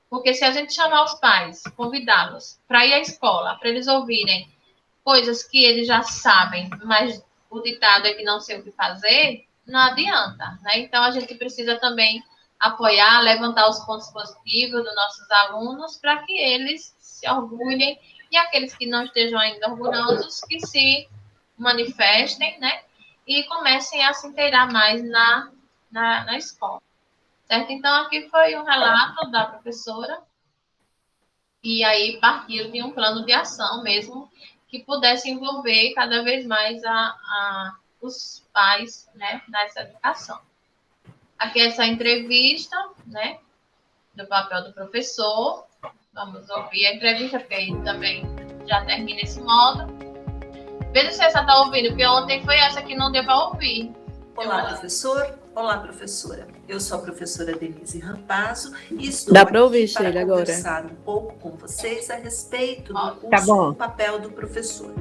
porque se a gente chamar os pais, convidá-los para ir à escola, para eles ouvirem coisas que eles já sabem, mas o ditado é que não sei o que fazer, não adianta, né? Então, a gente precisa também apoiar, levantar os pontos positivos dos nossos alunos para que eles se orgulhem e aqueles que não estejam ainda orgulhosos que se manifestem, né? E comecem a se inteirar mais na escola, certo? Então, aqui foi um relato da professora e aí partiu de um plano de ação mesmo que pudesse envolver cada vez mais os pais, né, nessa educação. Aqui essa entrevista, né, do papel do professor. Vamos ouvir a entrevista, porque aí também já termina esse modo. Veja se essa está ouvindo, porque ontem foi essa que não deu para ouvir. Olá, professor. Olá, professora. Eu sou a professora Denise Rampazzo e estou Dá para ouvir, aqui para Sheila, agora. conversar um pouco com vocês a respeito do curso O Papel do Professor.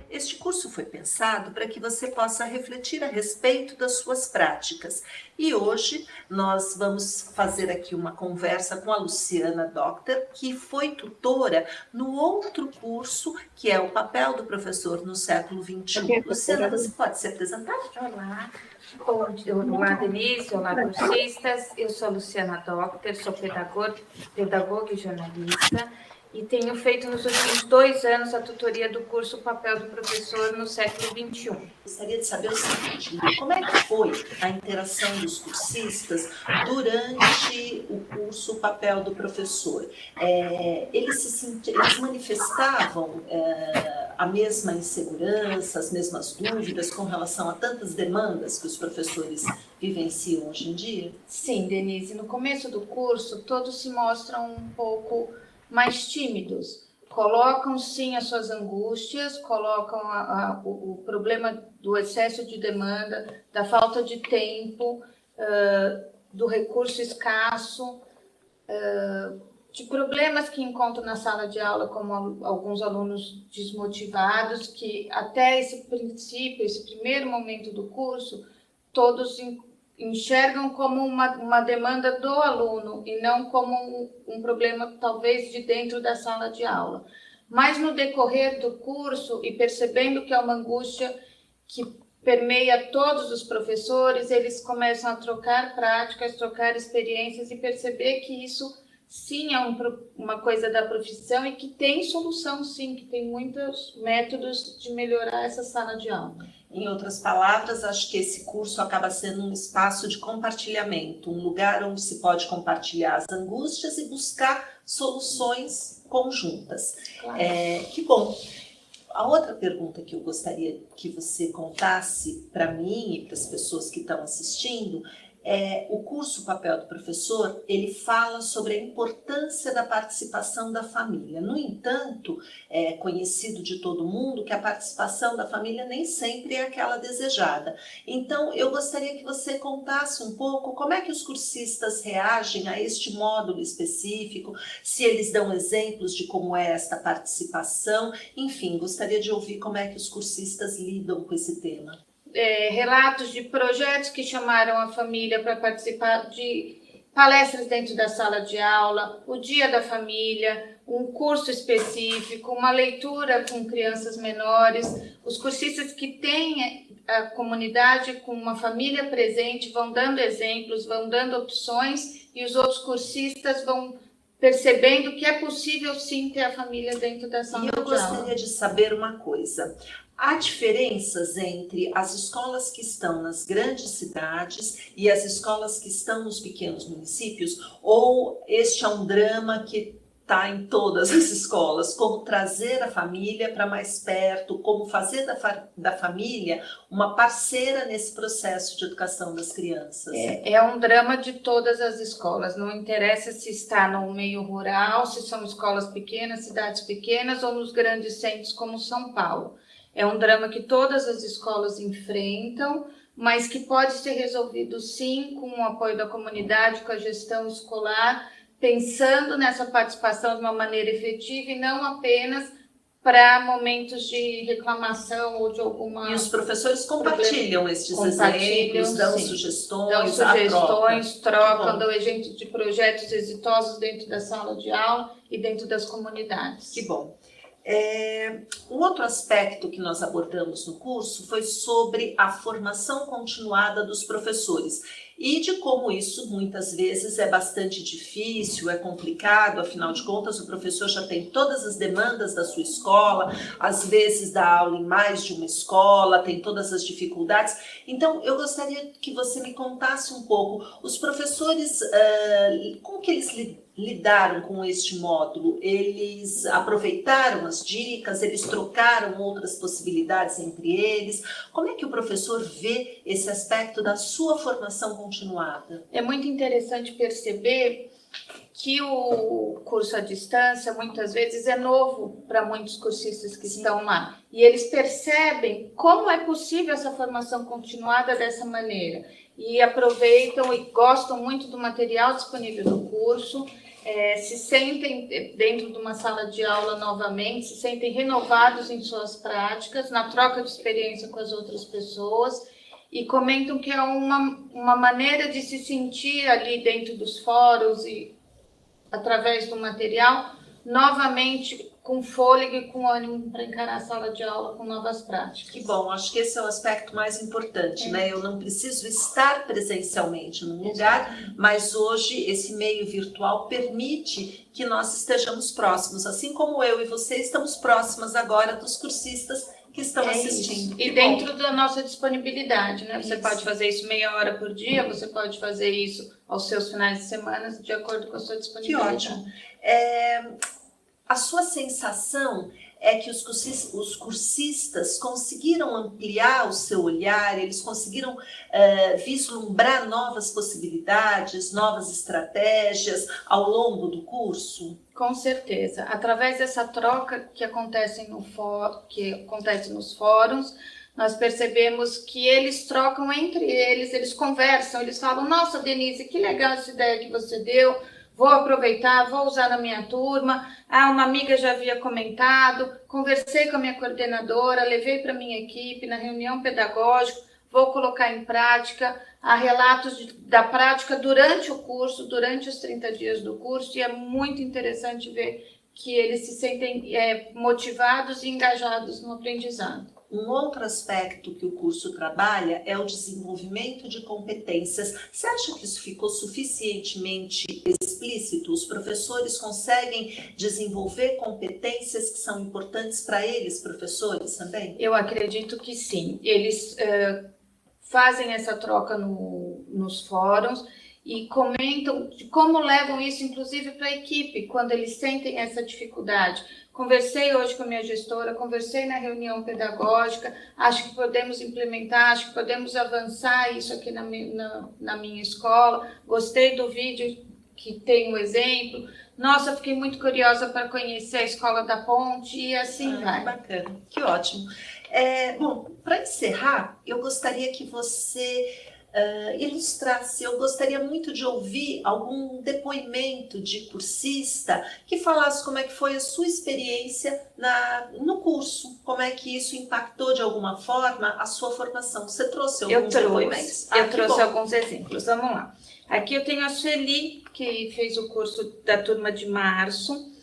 Este curso foi pensado para que você possa refletir a respeito das suas práticas. E hoje nós vamos fazer aqui uma conversa com a Luciana Doctor, que foi tutora no outro curso, que é o papel do professor no século XXI. Luciana, você pode se apresentar? Olá. Olá, Denise. Olá, cursistas. Eu sou a Luciana Doctor, sou pedagoga e jornalista. E tenho feito nos últimos 2 anos a tutoria do curso Papel do Professor no século XXI. Gostaria de saber o seguinte, como é que foi a interação dos cursistas durante o curso Papel do Professor? Eles manifestavam a mesma insegurança, as mesmas dúvidas com relação a tantas demandas que os professores vivenciam hoje em dia? Sim, Denise. No começo do curso, todos se mostram um pouco mais tímidos, colocam sim as suas angústias, colocam o problema do excesso de demanda, da falta de tempo, do recurso escasso, de problemas que encontram na sala de aula, como alguns alunos desmotivados, que até esse princípio, esse primeiro momento do curso, todos enxergam como uma demanda do aluno e não como um problema, talvez, de dentro da sala de aula. Mas, no decorrer do curso, e percebendo que é uma angústia que permeia todos os professores, eles começam a trocar práticas, trocar experiências e perceber que isso, sim, é uma coisa da profissão e que tem solução, sim, que tem muitos métodos de melhorar essa sala de aula. Em outras palavras, acho que esse curso acaba sendo um espaço de compartilhamento, um lugar onde se pode compartilhar as angústias e buscar soluções conjuntas. Claro. Que bom! A outra pergunta que eu gostaria que você contasse para mim e para as pessoas que estão assistindo o curso Papel do Professor, ele fala sobre a importância da participação da família. No entanto, é conhecido de todo mundo que a participação da família nem sempre é aquela desejada. Então, eu gostaria que você contasse um pouco como é que os cursistas reagem a este módulo específico, se eles dão exemplos de como é esta participação. Enfim, gostaria de ouvir como é que os cursistas lidam com esse tema. Relatos de projetos que chamaram a família para participar de palestras dentro da sala de aula, o dia da família, um curso específico, uma leitura com crianças menores. Os cursistas que têm a comunidade com uma família presente vão dando exemplos, vão dando opções e os outros cursistas vão percebendo que é possível sim ter a família dentro da sala de aula. E eu gostaria de saber uma coisa. Há diferenças entre as escolas que estão nas grandes cidades e as escolas que estão nos pequenos municípios? Ou este é um drama que está em todas as escolas? Como trazer a família para mais perto, como fazer da família uma parceira nesse processo de educação das crianças? É um drama de todas as escolas, não interessa se está no meio rural, se são escolas pequenas, cidades pequenas ou nos grandes centros como São Paulo. É um drama que todas as escolas enfrentam, mas que pode ser resolvido sim com o apoio da comunidade, com a gestão escolar, pensando nessa participação de uma maneira efetiva e não apenas para momentos de reclamação ou de alguma... E os professores compartilham estes exemplos, dão sim. sugestões, trocam, dão exemplos de projetos exitosos dentro da sala de aula e dentro das comunidades. Que bom. Um outro aspecto que nós abordamos no curso foi sobre a formação continuada dos professores e de como isso muitas vezes é bastante difícil, é complicado, afinal de contas o professor já tem todas as demandas da sua escola, às vezes dá aula em mais de uma escola, tem todas as dificuldades. Então eu gostaria que você me contasse um pouco, os professores, como que eles lidaram com este módulo? Eles aproveitaram as dicas, eles trocaram outras possibilidades entre eles? Como é que o professor vê esse aspecto da sua formação continuada? É muito interessante perceber que o curso à distância, muitas vezes, é novo para muitos cursistas que estão lá. E eles percebem como é possível essa formação continuada dessa maneira. E aproveitam e gostam muito do material disponível no curso, se sentem dentro de uma sala de aula novamente, se sentem renovados em suas práticas, na troca de experiência com as outras pessoas, e comentam que é uma maneira de se sentir ali dentro dos fóruns e através do material, novamente com fôlego e com ânimo para encarar a sala de aula com novas práticas. Que bom, acho que esse é o aspecto mais importante, né? Eu não preciso estar presencialmente num lugar, mas hoje esse meio virtual permite que nós estejamos próximos, assim como eu e você estamos próximas agora dos cursistas que estão assistindo. E dentro da nossa disponibilidade, né? Você pode fazer isso meia hora por dia, você pode fazer isso aos seus finais de semana, de acordo com a sua disponibilidade. Que ótimo. A sua sensação é que os cursistas conseguiram ampliar o seu olhar, eles conseguiram vislumbrar novas possibilidades, novas estratégias ao longo do curso? Com certeza. Através dessa troca que acontece nos fóruns, nós percebemos que eles trocam entre eles, eles conversam, eles falam: nossa, Denise, que legal essa ideia que você deu, vou aproveitar, vou usar na minha turma. Uma amiga já havia comentado, conversei com a minha coordenadora, levei para a minha equipe na reunião pedagógica, vou colocar em prática. Há relatos da prática durante o curso, durante os 30 dias do curso, e é muito interessante ver que eles se sentem motivados e engajados no aprendizado. Um outro aspecto que o curso trabalha é o desenvolvimento de competências. Você acha que isso ficou suficientemente explícito? Os professores conseguem desenvolver competências que são importantes para eles, professores, também? Eu acredito que sim. Eles fazem essa troca nos fóruns e comentam de como levam isso, inclusive, para a equipe, quando eles sentem essa dificuldade. Conversei hoje com a minha gestora, conversei na reunião pedagógica, acho que podemos implementar, acho que podemos avançar isso aqui na minha escola, gostei do vídeo que tem um exemplo, nossa, fiquei muito curiosa para conhecer a Escola da Ponte, e assim vai. Que bacana, que ótimo. Bom, para encerrar, eu gostaria que você ilustrasse, eu gostaria muito de ouvir algum depoimento de cursista que falasse como é que foi a sua experiência no curso, como é que isso impactou de alguma forma a sua formação. Você trouxe alguns depoimentos? Eu trouxe alguns exemplos, vamos lá. Aqui eu tenho a Sueli, que fez o curso da turma de março,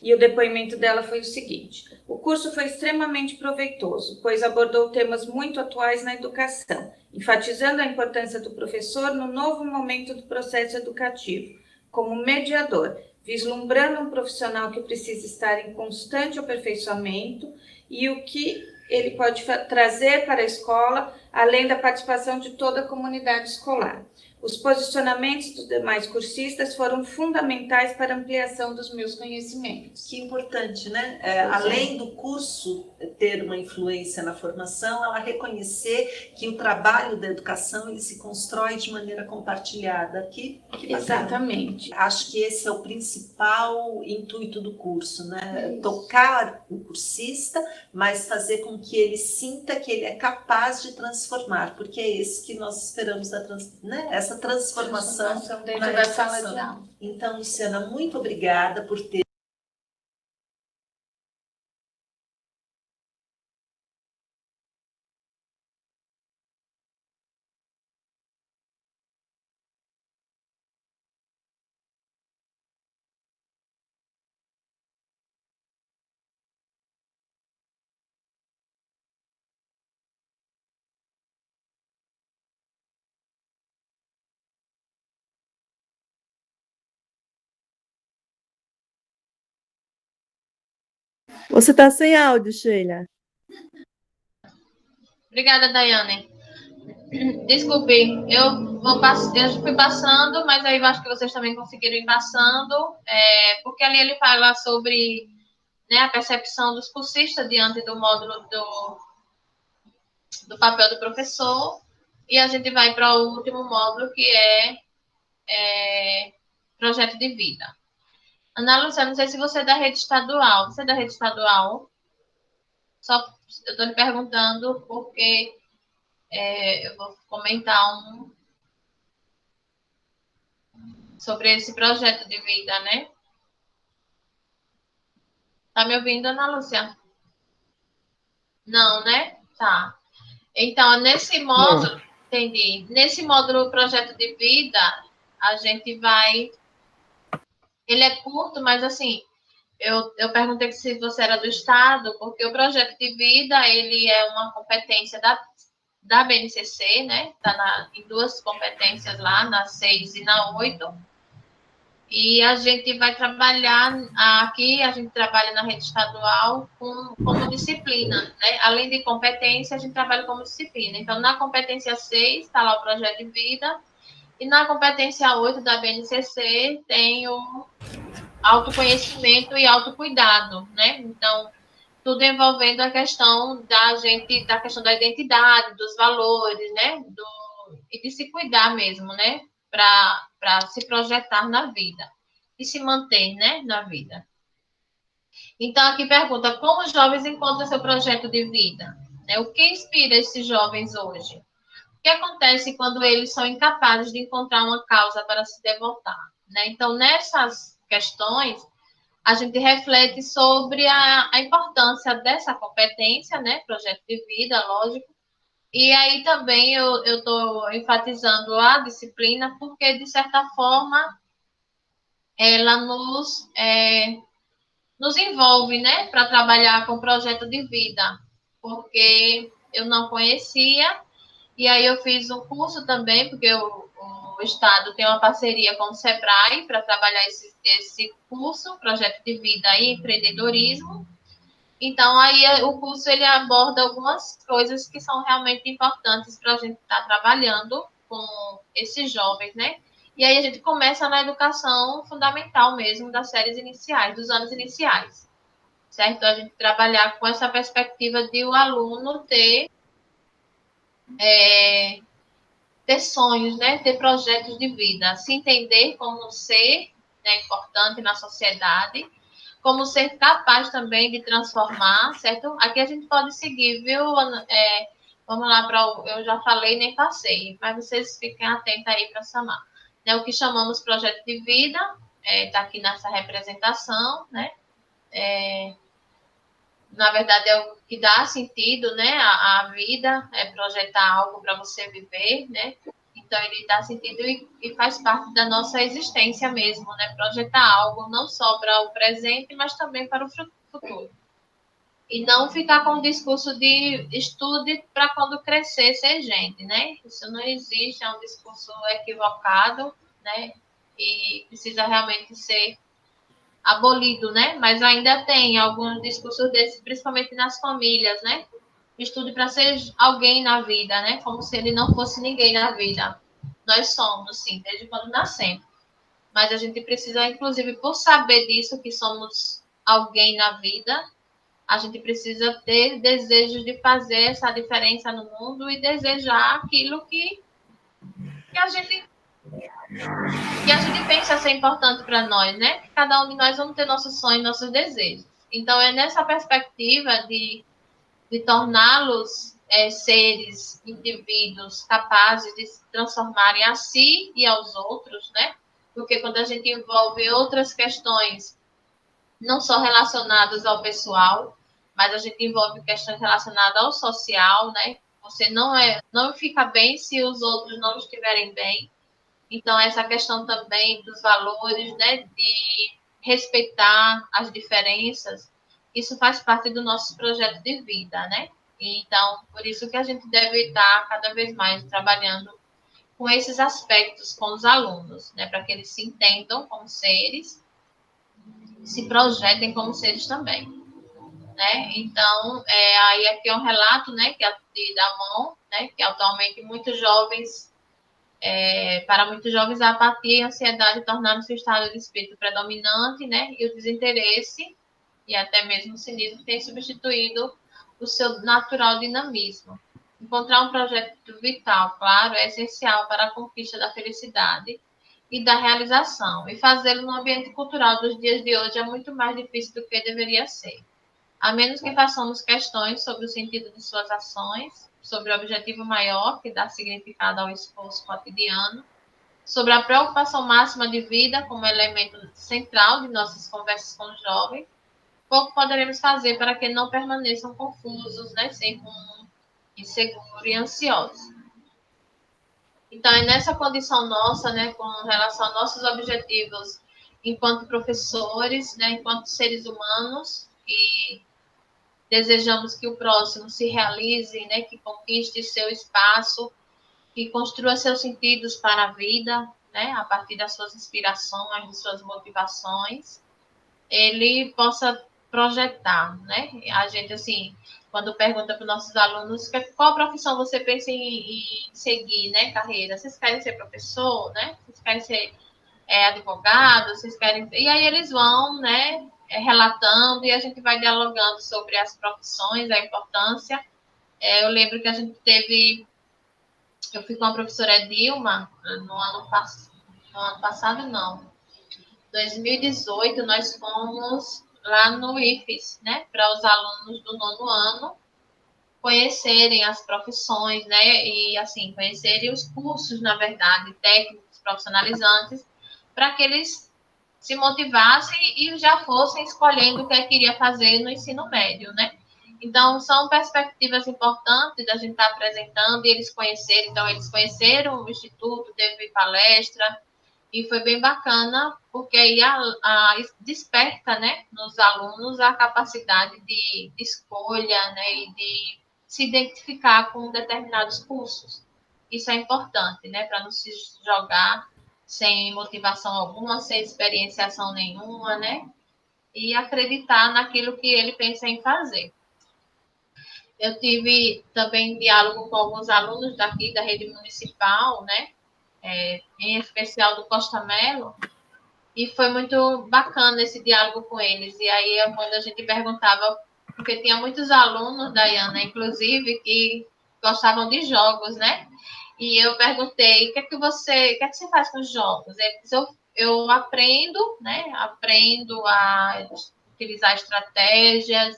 e o depoimento dela foi o seguinte: o curso foi extremamente proveitoso, pois abordou temas muito atuais na educação, enfatizando a importância do professor no novo momento do processo educativo, como mediador, vislumbrando um profissional que precisa estar em constante aperfeiçoamento e o que ele pode trazer para a escola, além da participação de toda a comunidade escolar. Os posicionamentos dos demais cursistas foram fundamentais para a ampliação dos meus conhecimentos. Que importante, né? Além do curso ter uma influência na formação, ela reconhecer que o trabalho da educação ele se constrói de maneira compartilhada. Que Exatamente. Acho que esse é o principal intuito do curso, né? Tocar o cursista, mas fazer com que ele sinta que ele é capaz de transformar, porque é esse que nós esperamos né? Essa transformação dentro da sala de aula. Então, Luciana, muito obrigada por ter Você está sem áudio, Sheila. Obrigada, Daiane. Desculpe, eu fui passando, mas aí eu acho que vocês também conseguiram ir passando, porque ali ele fala sobre, né, a percepção dos cursistas diante do módulo do papel do professor, e a gente vai para o último módulo, que é projeto de vida. Ana Lúcia, não sei se você é da rede estadual. Você é da rede estadual? Só eu estou lhe perguntando porque eu vou comentar sobre esse projeto de vida, né? Tá me ouvindo, Ana Lúcia? Não, né? Tá. Então, nesse módulo, entendi. Nesse módulo projeto de vida, a gente vai... Ele é curto, mas assim, eu perguntei se você era do Estado, porque o projeto de vida, ele é uma competência da BNCC, né? Está em duas competências lá, na 6 e na 8. E a gente vai trabalhar, aqui a gente trabalha na rede estadual como disciplina, né? Além de competência, a gente trabalha como disciplina. Então, na competência 6, está lá o projeto de vida, e na competência 8 da BNCC tem o autoconhecimento e autocuidado, né? Então, tudo envolvendo a questão da questão da identidade, dos valores, né? E de se cuidar mesmo, né? Para se projetar na vida e se manter, né? Na vida. Então, aqui pergunta, como os jovens encontram seu projeto de vida? O que inspira esses jovens hoje? O que acontece quando eles são incapazes de encontrar uma causa para se devotar? Né? Então, nessas questões, a gente reflete sobre a importância dessa competência, né? Projeto de vida, lógico. E aí também eu estou enfatizando a disciplina, porque, de certa forma, ela nos envolve, né? Para trabalhar com projeto de vida, porque eu não conhecia, e aí eu fiz um curso também, porque o Estado tem uma parceria com o SEBRAE para trabalhar esse curso, projeto de vida e empreendedorismo. Então, aí o curso ele aborda algumas coisas que são realmente importantes para a gente estar trabalhando com esses jovens, né? E aí a gente começa na educação fundamental mesmo, das séries iniciais, dos anos iniciais, certo? A gente trabalhar com essa perspectiva de o aluno ter sonhos, né? Ter projetos de vida, se entender como ser, né, importante na sociedade, como ser capaz também de transformar, certo? Aqui a gente pode seguir, viu? Vamos lá eu já falei, nem passei, mas vocês fiquem atentos aí para chamar. Né, o que chamamos projeto de vida, está aqui nessa representação, né? Na verdade, é o que dá sentido, né? A vida, é projetar algo para você viver, né? Então, ele dá sentido e faz parte da nossa existência mesmo, né? Projetar algo não só para o presente, mas também para o futuro. E não ficar com o discurso de estude para quando crescer ser gente, né? Isso não existe, é um discurso equivocado, né? E precisa realmente ser abolido, né? Mas ainda tem alguns discursos desses, principalmente nas famílias, né? estude para ser alguém na vida, né? Como se ele não fosse ninguém na vida. Nós somos, sim, desde quando nascemos. Mas a gente precisa, inclusive, por saber disso, que somos alguém na vida, a gente precisa ter desejos de fazer essa diferença no mundo e desejar aquilo que a gente pensa ser importante para nós, né? Que cada um de nós vamos ter nossos sonhos, nossos desejos. Então, é nessa perspectiva de torná-los seres, indivíduos capazes de se transformarem a si e aos outros, né? Porque quando a gente envolve outras questões, não só relacionadas ao pessoal, mas a gente envolve questões relacionadas ao social, né? Você não fica bem se os outros não estiverem bem. Então, essa questão também dos valores, né? De respeitar as diferenças, isso faz parte do nosso projeto de vida, né? Então, por isso que a gente deve estar cada vez mais trabalhando com esses aspectos com os alunos, né? Para que eles se entendam como seres, se projetem como seres também, né? Então, aí aqui é um relato, né? Que é da mão, né? Que atualmente muitos jovens, para muitos jovens, a apatia e a ansiedade tornaram-se o estado de espírito predominante, né? E o desinteresse e até mesmo o cinismo tem substituído o seu natural dinamismo. Encontrar um projeto vital, claro, é essencial para a conquista da felicidade e da realização. E fazê-lo no ambiente cultural dos dias de hoje é muito mais difícil do que deveria ser. A menos que façamos questões sobre o sentido de suas ações, sobre o objetivo maior que dá significado ao esforço cotidiano, sobre a preocupação máxima de vida como elemento central de nossas conversas com os jovens, pouco poderemos fazer para que não permaneçam confusos, né, sem rumo, inseguros e ansiosos. Então, é nessa condição nossa, né, com relação aos nossos objetivos enquanto professores, né, enquanto seres humanos, que desejamos que o próximo se realize, né, que conquiste seu espaço, que construa seus sentidos para a vida, né, a partir das suas inspirações, de suas motivações, ele possa projetar, né? A gente, assim, quando pergunta para os nossos alunos qual profissão você pensa em seguir, né, carreira? Vocês querem ser professor, né? Vocês querem ser advogado? Vocês querem... E aí eles vão, né, relatando e a gente vai dialogando sobre as profissões, a importância. Eu lembro que a gente teve... Eu fui com a professora Dilma no ano passado, não. 2018, nós fomos lá no IFES, né, para os alunos do 9º ano conhecerem as profissões, né, e assim, conhecerem os cursos, na verdade, técnicos, profissionalizantes, para que eles se motivassem e já fossem escolhendo o que queria fazer no ensino médio, né. Então, são perspectivas importantes da gente estar apresentando e eles conhecerem. Então, eles conheceram o Instituto, teve palestra, e foi bem bacana, porque aí desperta, né, nos alunos a capacidade de escolha, né, e de se identificar com determinados cursos. Isso é importante, né, para não se jogar sem motivação alguma, sem experienciação nenhuma, né, e acreditar naquilo que ele pensa em fazer. Eu tive também diálogo com alguns alunos daqui da rede municipal, né, em especial do Costa Melo, e foi muito bacana esse diálogo com eles. E aí, quando a gente perguntava, porque tinha muitos alunos, Dayana, inclusive, que gostavam de jogos, né? E eu perguntei, o que é que você faz com os jogos? Ele disse, eu aprendo, né? Aprendo a utilizar estratégias,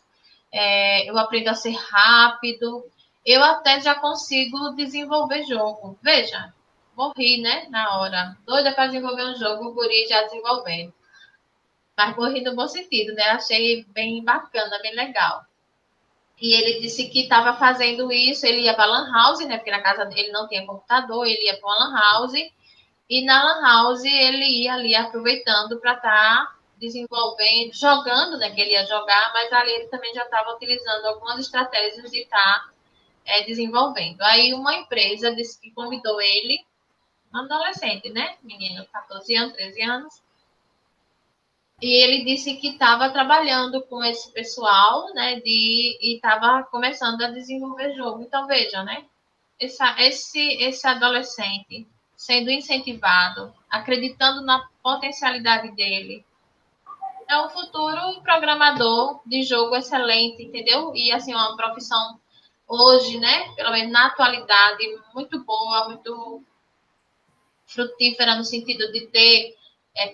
eu aprendo a ser rápido, eu até já consigo desenvolver jogo. Veja, morri, né, na hora. Doida para desenvolver um jogo, o guri já desenvolvendo. Mas morri no bom sentido, né? Achei bem bacana, bem legal. E ele disse que estava fazendo isso, ele ia para a Lan House, né? Porque na casa dele não tinha computador, ele ia para uma Lan House. E na Lan House ele ia ali aproveitando para estar desenvolvendo, jogando, né? Que ele ia jogar, mas ali ele também já estava utilizando algumas estratégias de estar desenvolvendo. Aí uma empresa disse que convidou ele, um adolescente, né? Menino, 14 anos, 13 anos. E ele disse que estava trabalhando com esse pessoal, né, e estava começando a desenvolver jogo. Então, veja, né, esse adolescente sendo incentivado, acreditando na potencialidade dele, é um futuro programador de jogo excelente, entendeu? E, assim, uma profissão hoje, né, pelo menos na atualidade, muito boa, muito frutífera no sentido de ter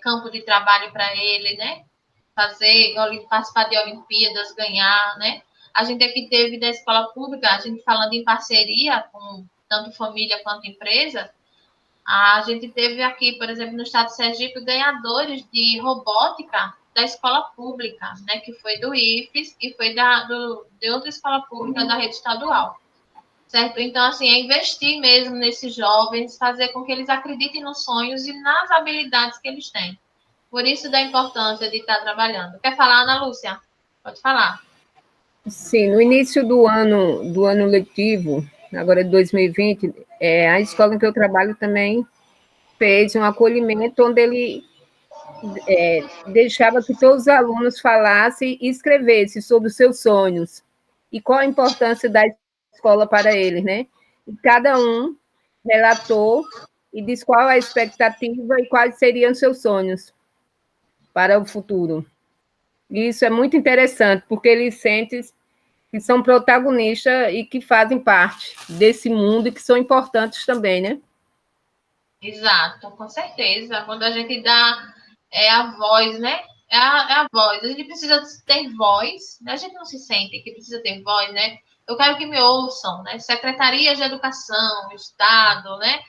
campo de trabalho para ele, né? Participar de Olimpíadas, ganhar, né? A gente aqui teve da escola pública, a gente falando em parceria com tanto família quanto empresa, a gente teve aqui, por exemplo, no estado de Sergipe, ganhadores de robótica da escola pública, né? Que foi do IFES e foi de outra escola pública da rede estadual. Certo? Então, assim, é investir mesmo nesses jovens, fazer com que eles acreditem nos sonhos e nas habilidades que eles têm. Por isso da importância de estar trabalhando. Quer falar, Ana Lúcia? Pode falar. Sim, no início do ano letivo, agora de 2020, a escola em que eu trabalho também fez um acolhimento onde ele deixava que todos os alunos falassem e escrevessem sobre os seus sonhos e qual a importância da escola para eles, né? E cada um relatou e disse qual a expectativa e quais seriam seus sonhos para o futuro. E isso é muito interessante, porque eles sentem que são protagonistas e que fazem parte desse mundo e que são importantes também, né? Exato, com certeza. Quando a gente dá a voz, né? É a voz. A gente precisa ter voz, né? A gente não se sente que precisa ter voz, né? Eu quero que me ouçam, né? Secretarias de Educação, Estado, né?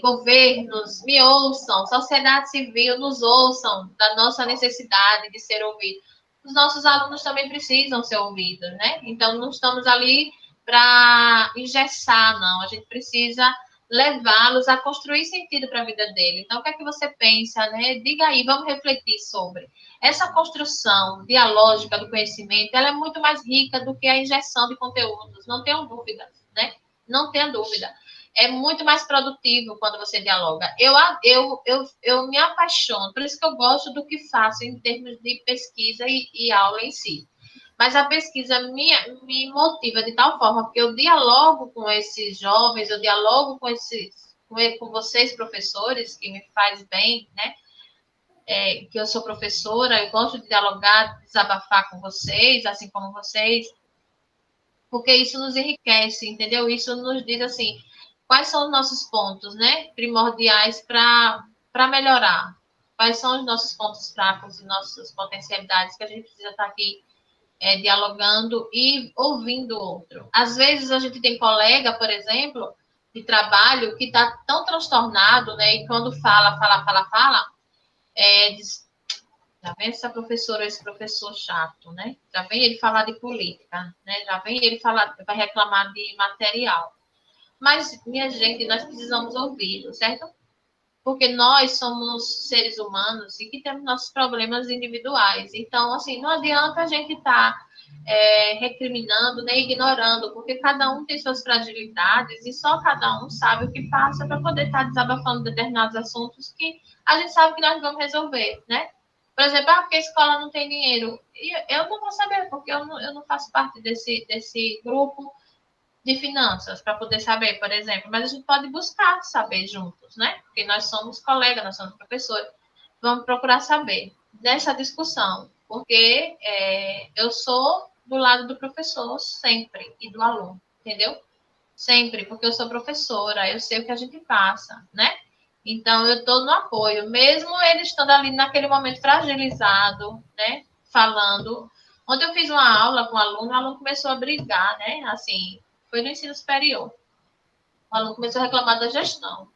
Governos, me ouçam, sociedade civil, nos ouçam da nossa necessidade de ser ouvido. Os nossos alunos também precisam ser ouvidos, né? Então, não estamos ali para engessar, não. A gente precisa levá-los a construir sentido para a vida dele. Então, o que é que você pensa, né? Diga aí, vamos refletir sobre. Essa construção dialógica do conhecimento, ela é muito mais rica do que a injeção de conteúdos, não tenho dúvida, né? Não tenha dúvida. É muito mais produtivo quando você dialoga. Eu me apaixono, por isso que eu gosto do que faço em termos de pesquisa e aula em si. Mas a pesquisa me motiva de tal forma que eu dialogo com esses jovens, eu dialogo com vocês, professores, que me faz bem, né? Que eu sou professora, eu gosto de dialogar, desabafar com vocês, assim como vocês, porque isso nos enriquece, entendeu? Isso nos diz assim, quais são os nossos pontos, né? Primordiais para melhorar. Quais são os nossos pontos fracos e nossas potencialidades que a gente precisa estar aqui dialogando e ouvindo o outro. Às vezes a gente tem colega, por exemplo, de trabalho que está tão transtornado, né? E quando fala, diz, já vem essa professora, esse professor chato, né? Já vem ele falar de política, né? Já vem ele falar, vai reclamar de material. Mas, minha gente, nós precisamos ouvir, certo? Porque nós somos seres humanos e que temos nossos problemas individuais. Então, assim, não adianta a gente estar recriminando, nem ignorando, porque cada um tem suas fragilidades e só cada um sabe o que passa para poder estar desabafando determinados assuntos que a gente sabe que nós vamos resolver, né? Por exemplo, porque a escola não tem dinheiro. E eu não vou saber, porque eu não faço parte desse grupo de finanças para poder saber, por exemplo, mas a gente pode buscar saber juntos, né? Porque nós somos colegas, nós somos professores, vamos procurar saber dessa discussão, porque eu sou do lado do professor sempre e do aluno, entendeu? Sempre, porque eu sou professora, eu sei o que a gente passa, né? Então, eu estou no apoio, mesmo ele estando ali naquele momento fragilizado, né? Falando. Ontem eu fiz uma aula com um aluno, o aluno começou a brigar, né? Assim, foi no ensino superior. O aluno começou a reclamar da gestão.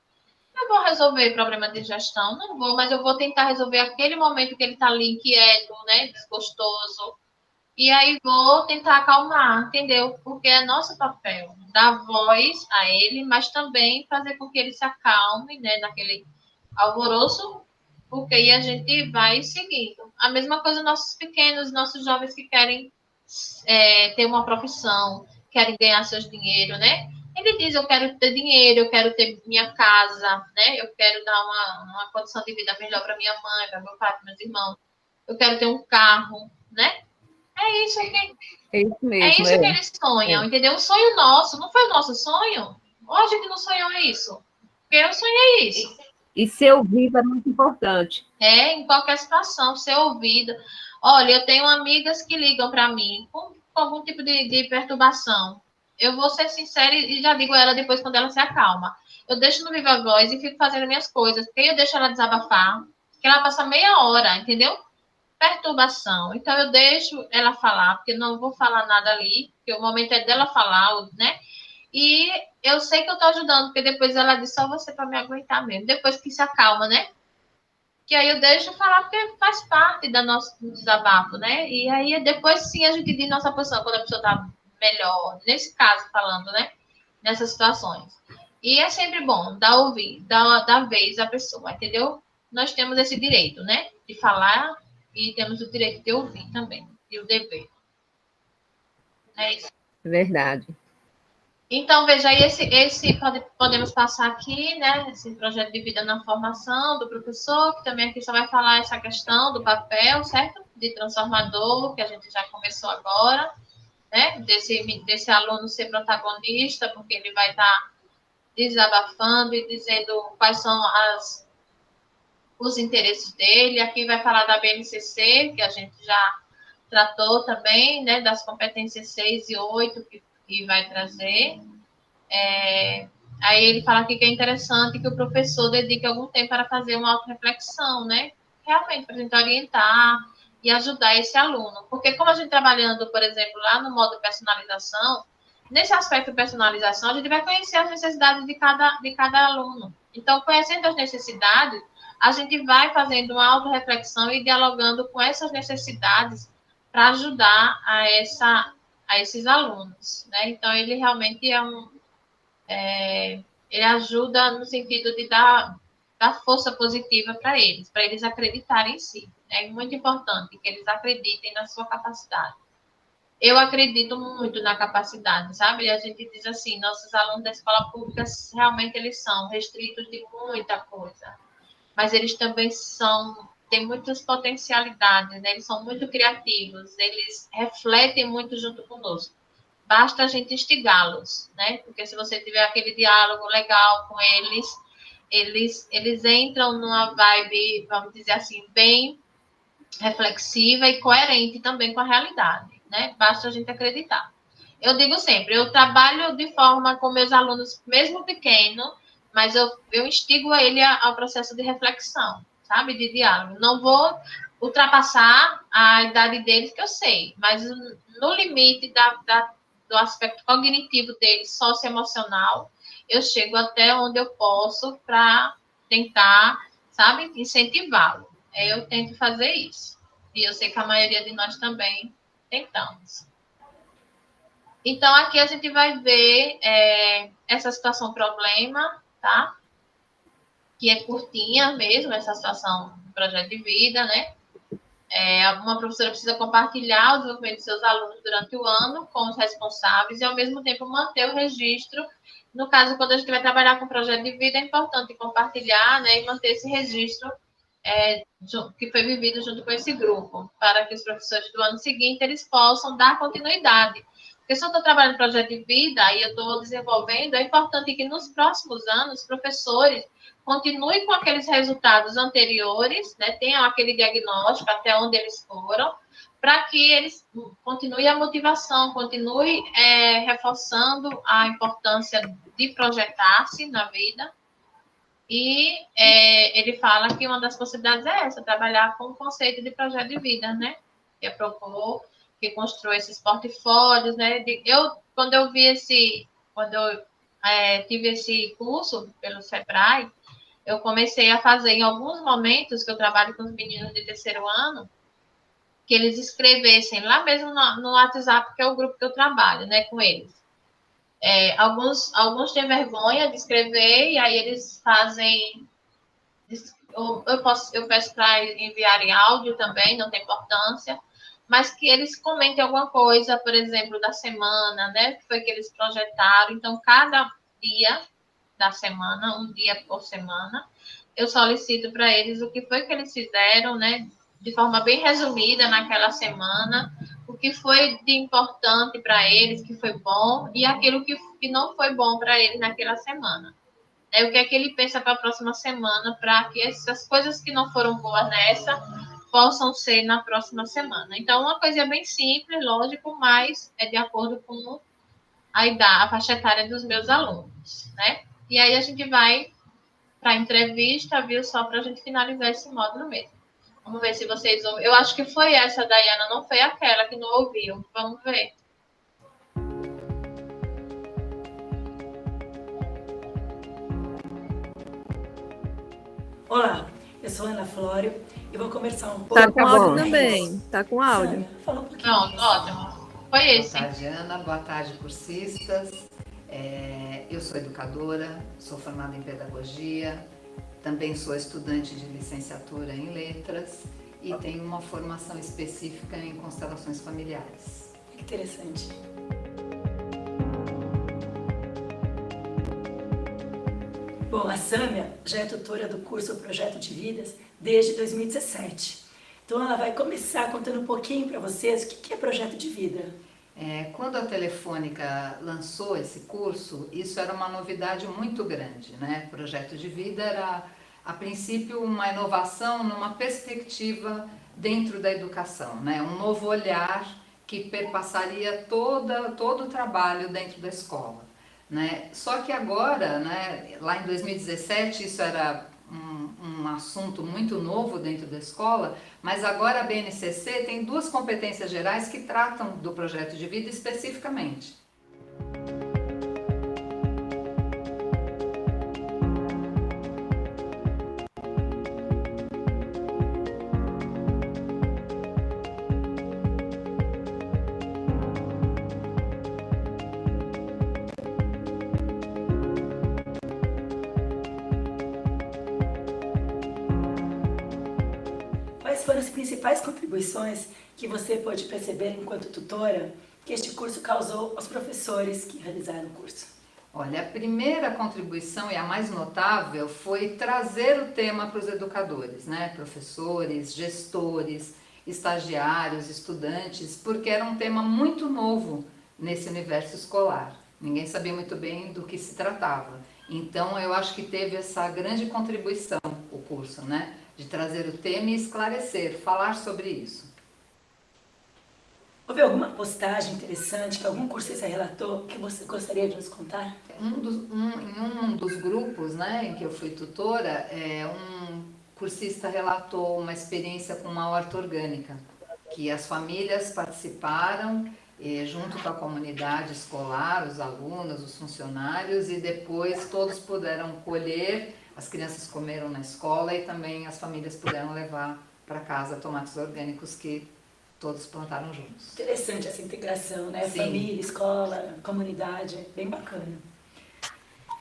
Eu vou resolver problema de gestão? Não vou, mas eu vou tentar resolver aquele momento que ele está ali inquieto, né? Desgostoso. E aí vou tentar acalmar, entendeu? Porque é nosso papel dar voz a ele, mas também fazer com que ele se acalme, né? Naquele alvoroço, porque aí a gente vai seguindo. A mesma coisa nossos pequenos, nossos jovens que querem ter uma profissão, querem ganhar seus dinheiro, né? Ele diz, eu quero ter dinheiro, eu quero ter minha casa, né? Eu quero dar uma condição de vida melhor para minha mãe, para meu pai, para meus irmãos. eu quero ter um carro, né? É isso que, É isso é mesmo, isso que eles sonham, entendeu? Um sonho nosso, não foi o nosso sonho? Ou a gente não sonhou isso? Porque eu sonhei isso. E ser ouvido é muito importante. Em qualquer situação, ser ouvida. Olha, eu tenho amigas que ligam para mim com algum tipo de perturbação. Eu vou ser sincera e já digo a ela depois quando ela se acalma. Eu deixo no Viva Voz e fico fazendo minhas coisas, porque eu deixo ela desabafar, que ela passa meia hora, entendeu? Perturbação. Então eu deixo ela falar, porque não vou falar nada ali, porque o momento é dela falar, né? E eu sei que eu tô ajudando, porque depois ela diz só você para me aguentar mesmo. Depois que se acalma, né? Que aí eu deixo falar, porque faz parte do nosso desabafo, né? E aí depois sim a gente diz nossa posição, quando a pessoa tá melhor, nesse caso falando, né? Nessas situações. E é sempre bom dar vez à pessoa, entendeu? Nós temos esse direito, né? De falar e temos o direito de ouvir também, e o dever. É isso. Verdade. Então, veja aí, podemos passar aqui, né, esse projeto de vida na formação do professor, que também aqui só vai falar essa questão do papel, certo? De transformador, que a gente já começou agora, né? Desse aluno ser protagonista, porque ele vai estar desabafando e dizendo quais são os interesses dele. Aqui vai falar da BNCC, que a gente já tratou também, né, das competências 6 e 8, que vai trazer. Aí ele fala aqui que é interessante que o professor dedique algum tempo para fazer uma autorreflexão, né? Realmente, para a gente orientar e ajudar esse aluno. Porque como a gente trabalhando, por exemplo, lá no modo personalização, nesse aspecto de personalização, a gente vai conhecer as necessidades de cada aluno. Então, conhecendo as necessidades, a gente vai fazendo uma autorreflexão e dialogando com essas necessidades para ajudar a esses alunos, né? Então, ele realmente ele ajuda no sentido de dar força positiva para eles acreditarem em si. É muito importante que eles acreditem na sua capacidade. Eu acredito muito na capacidade, sabe? A gente diz assim, nossos alunos da escola pública realmente eles são restritos de muita coisa, mas eles também têm muitas potencialidades, né? Eles são muito criativos, eles refletem muito junto conosco. Basta a gente instigá-los, né? Porque se você tiver aquele diálogo legal com eles entram numa vibe, vamos dizer assim, bem reflexiva e coerente também com a realidade, né? Basta a gente acreditar. Eu digo sempre, eu trabalho de forma com meus alunos, mesmo pequeno, mas eu instigo ele ao processo de reflexão, sabe? De diálogo. Não vou ultrapassar a idade deles, que eu sei, mas no limite do aspecto cognitivo deles, socioemocional, eu chego até onde eu posso para tentar, sabe, incentivá-lo. Eu tento fazer isso. E eu sei que a maioria de nós também tentamos. Então, aqui a gente vai ver essa situação problema, tá? Que é curtinha mesmo, essa situação do projeto de vida, né? Uma professora precisa compartilhar o desenvolvimento de seus alunos durante o ano com os responsáveis e, ao mesmo tempo, manter o registro. No caso, quando a gente vai trabalhar com projeto de vida, é importante compartilhar, né, e manter esse registro que foi vivido junto com esse grupo, para que os professores do ano seguinte eles possam dar continuidade. Porque se eu estou trabalhando em projeto de vida e eu estou desenvolvendo, é importante que nos próximos anos os professores continuem com aqueles resultados anteriores, né, tenham aquele diagnóstico até onde eles foram, para que eles continuem a motivação, continuem reforçando a importância de projetar-se na vida. E ele fala que uma das possibilidades é essa, trabalhar com o conceito de projeto de vida, né? Que é propor, que construa esses portfólios, né? Quando eu tive esse curso pelo Sebrae, eu comecei a fazer em alguns momentos que eu trabalho com os meninos de terceiro ano, que eles escrevessem lá mesmo no WhatsApp, que é o grupo que eu trabalho, né, com eles. Alguns têm vergonha de escrever e aí eles fazem. Eu peço para enviarem áudio também, não tem importância, mas que eles comentem alguma coisa, por exemplo, da semana, né? Que foi que eles projetaram. Então, cada dia da semana, um dia por semana, eu solicito para eles o que foi que eles fizeram, né? de forma bem resumida naquela semana, o que foi de importante para eles, que foi bom, e aquilo que não foi bom para eles naquela semana. O que é que ele pensa para a próxima semana, para que essas coisas que não foram boas nessa possam ser na próxima semana. Então, uma coisa bem simples, lógico, mas é de acordo com a idade, a faixa etária dos meus alunos, né? E aí a gente vai para a entrevista, viu? Só para a gente finalizar esse módulo mesmo. Vamos ver se vocês ouvem. Eu acho que foi essa, Dayana, não foi aquela que não ouviu. Vamos ver. Olá, eu sou Ana Flório e vou conversar um pouco. Tá com áudio também. Tá com áudio. Sânia, fala um pouquinho. Pronto, ótimo. Foi esse. Boa tarde, Ana. Boa tarde, cursistas. Eu sou educadora, sou formada em pedagogia, também sou estudante de licenciatura em letras e tenho uma formação específica em constelações familiares. Que interessante. Bom, a Sâmia já é tutora do curso Projeto de Vidas desde 2017. Então ela vai começar contando um pouquinho para vocês o que é Projeto de Vida. Quando a Telefônica lançou esse curso, isso era uma novidade muito grande, né? Projeto de Vida era, a princípio, uma inovação numa perspectiva dentro da educação, né? Um novo olhar que perpassaria todo o trabalho dentro da escola, né? Só que agora, né, lá em 2017, isso era um assunto muito novo dentro da escola, mas agora a BNCC tem 2 competências gerais que tratam do projeto de vida especificamente. Quais foram as principais contribuições que você pôde perceber enquanto tutora que este curso causou aos professores que realizaram o curso? Olha, a primeira contribuição e a mais notável foi trazer o tema para os educadores, né? Professores, gestores, estagiários, estudantes, porque era um tema muito novo nesse universo escolar. Ninguém sabia muito bem do que se tratava. Então, eu acho que teve essa grande contribuição, o curso, né? De trazer o tema e esclarecer, falar sobre isso. Houve alguma postagem interessante que algum cursista relatou que você gostaria de nos contar? Em um dos grupos, né, em que eu fui tutora, um cursista relatou uma experiência com uma horta orgânica, que as famílias participaram junto com a comunidade escolar, os alunos, os funcionários, e depois todos puderam colher, as crianças comeram na escola e também as famílias puderam levar para casa tomates orgânicos que todos plantaram juntos. Interessante essa integração, né? Sim. Família, escola, comunidade, bem bacana.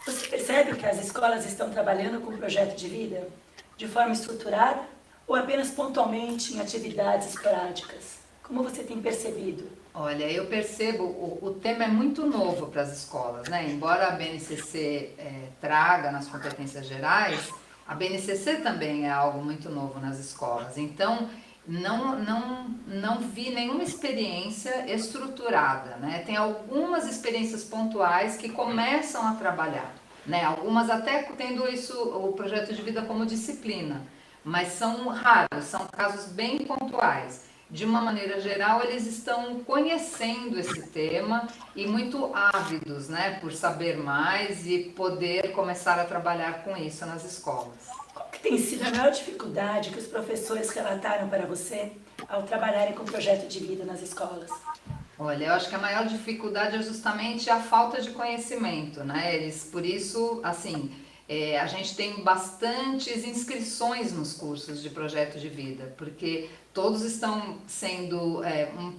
Você percebe que as escolas estão trabalhando com o projeto de vida de forma estruturada ou apenas pontualmente em atividades esporádicas? Como você tem percebido? Olha, eu percebo, o tema é muito novo para as escolas, né? Embora a BNCC traga nas competências gerais, a BNCC também é algo muito novo nas escolas. Então, não vi nenhuma experiência estruturada, né? Tem algumas experiências pontuais que começam a trabalhar, né? Algumas até tendo isso, o projeto de vida como disciplina, mas são raros, são casos bem pontuais. De uma maneira geral, eles estão conhecendo esse tema e muito ávidos, né, por saber mais e poder começar a trabalhar com isso nas escolas. Qual que tem sido a maior dificuldade que os professores relataram para você ao trabalharem com o projeto de vida nas escolas? Olha, eu acho que a maior dificuldade é justamente a falta de conhecimento, né? Por isso, assim, a gente tem bastantes inscrições nos cursos de projeto de vida, porque todos estão sendo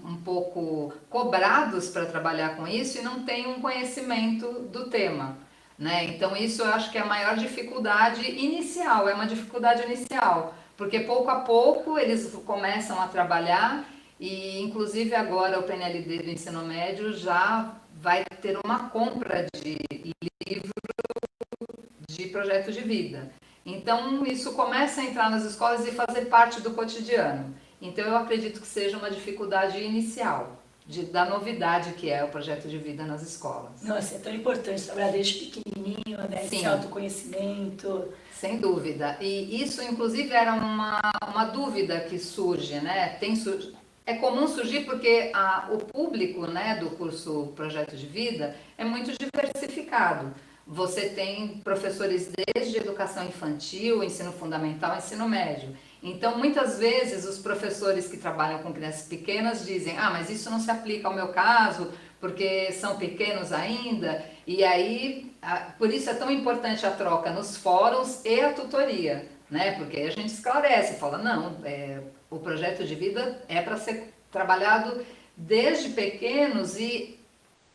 um pouco cobrados para trabalhar com isso e não têm um conhecimento do tema, né? Então isso eu acho que é a maior dificuldade inicial, é uma dificuldade inicial, porque pouco a pouco eles começam a trabalhar e inclusive agora o PNLD do ensino médio já vai ter uma compra de livro de projeto de vida. Então, isso começa a entrar nas escolas e fazer parte do cotidiano. Então, eu acredito que seja uma dificuldade inicial da novidade que é o projeto de vida nas escolas. Nossa, é tão importante trabalhar desde pequenininho, né? Sim. Esse autoconhecimento. Sem dúvida. E isso, inclusive, era uma dúvida que surge, né? É comum surgir porque o público, né, do curso Projeto de Vida é muito diversificado. Você tem professores desde educação infantil, ensino fundamental, ensino médio. Então, muitas vezes, os professores que trabalham com crianças pequenas dizem: ah, mas isso não se aplica ao meu caso, porque são pequenos ainda. E aí, por isso é tão importante a troca nos fóruns e a tutoria, né? Porque aí a gente esclarece, fala: não, o projeto de vida é para ser trabalhado desde pequenos e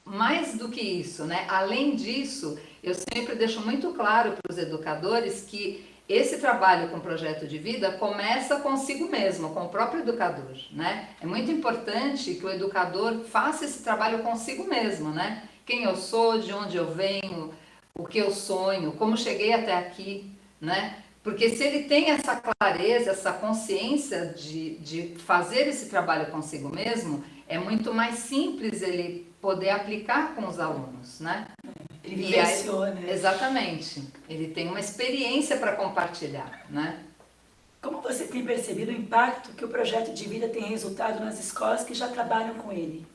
mais do que isso, né? Além disso, eu sempre deixo muito claro para os educadores que esse trabalho com projeto de vida começa consigo mesmo, com o próprio educador, né? É muito importante que o educador faça esse trabalho consigo mesmo, né? Quem eu sou, de onde eu venho, o que eu sonho, como cheguei até aqui, né? Porque se ele tem essa clareza, essa consciência de fazer esse trabalho consigo mesmo, é muito mais simples ele poder aplicar com os alunos, né? Ele vivenciou, né? Exatamente. Ele tem uma experiência para compartilhar, né? Como você tem percebido o impacto que o projeto de vida tem resultado nas escolas que já trabalham com ele?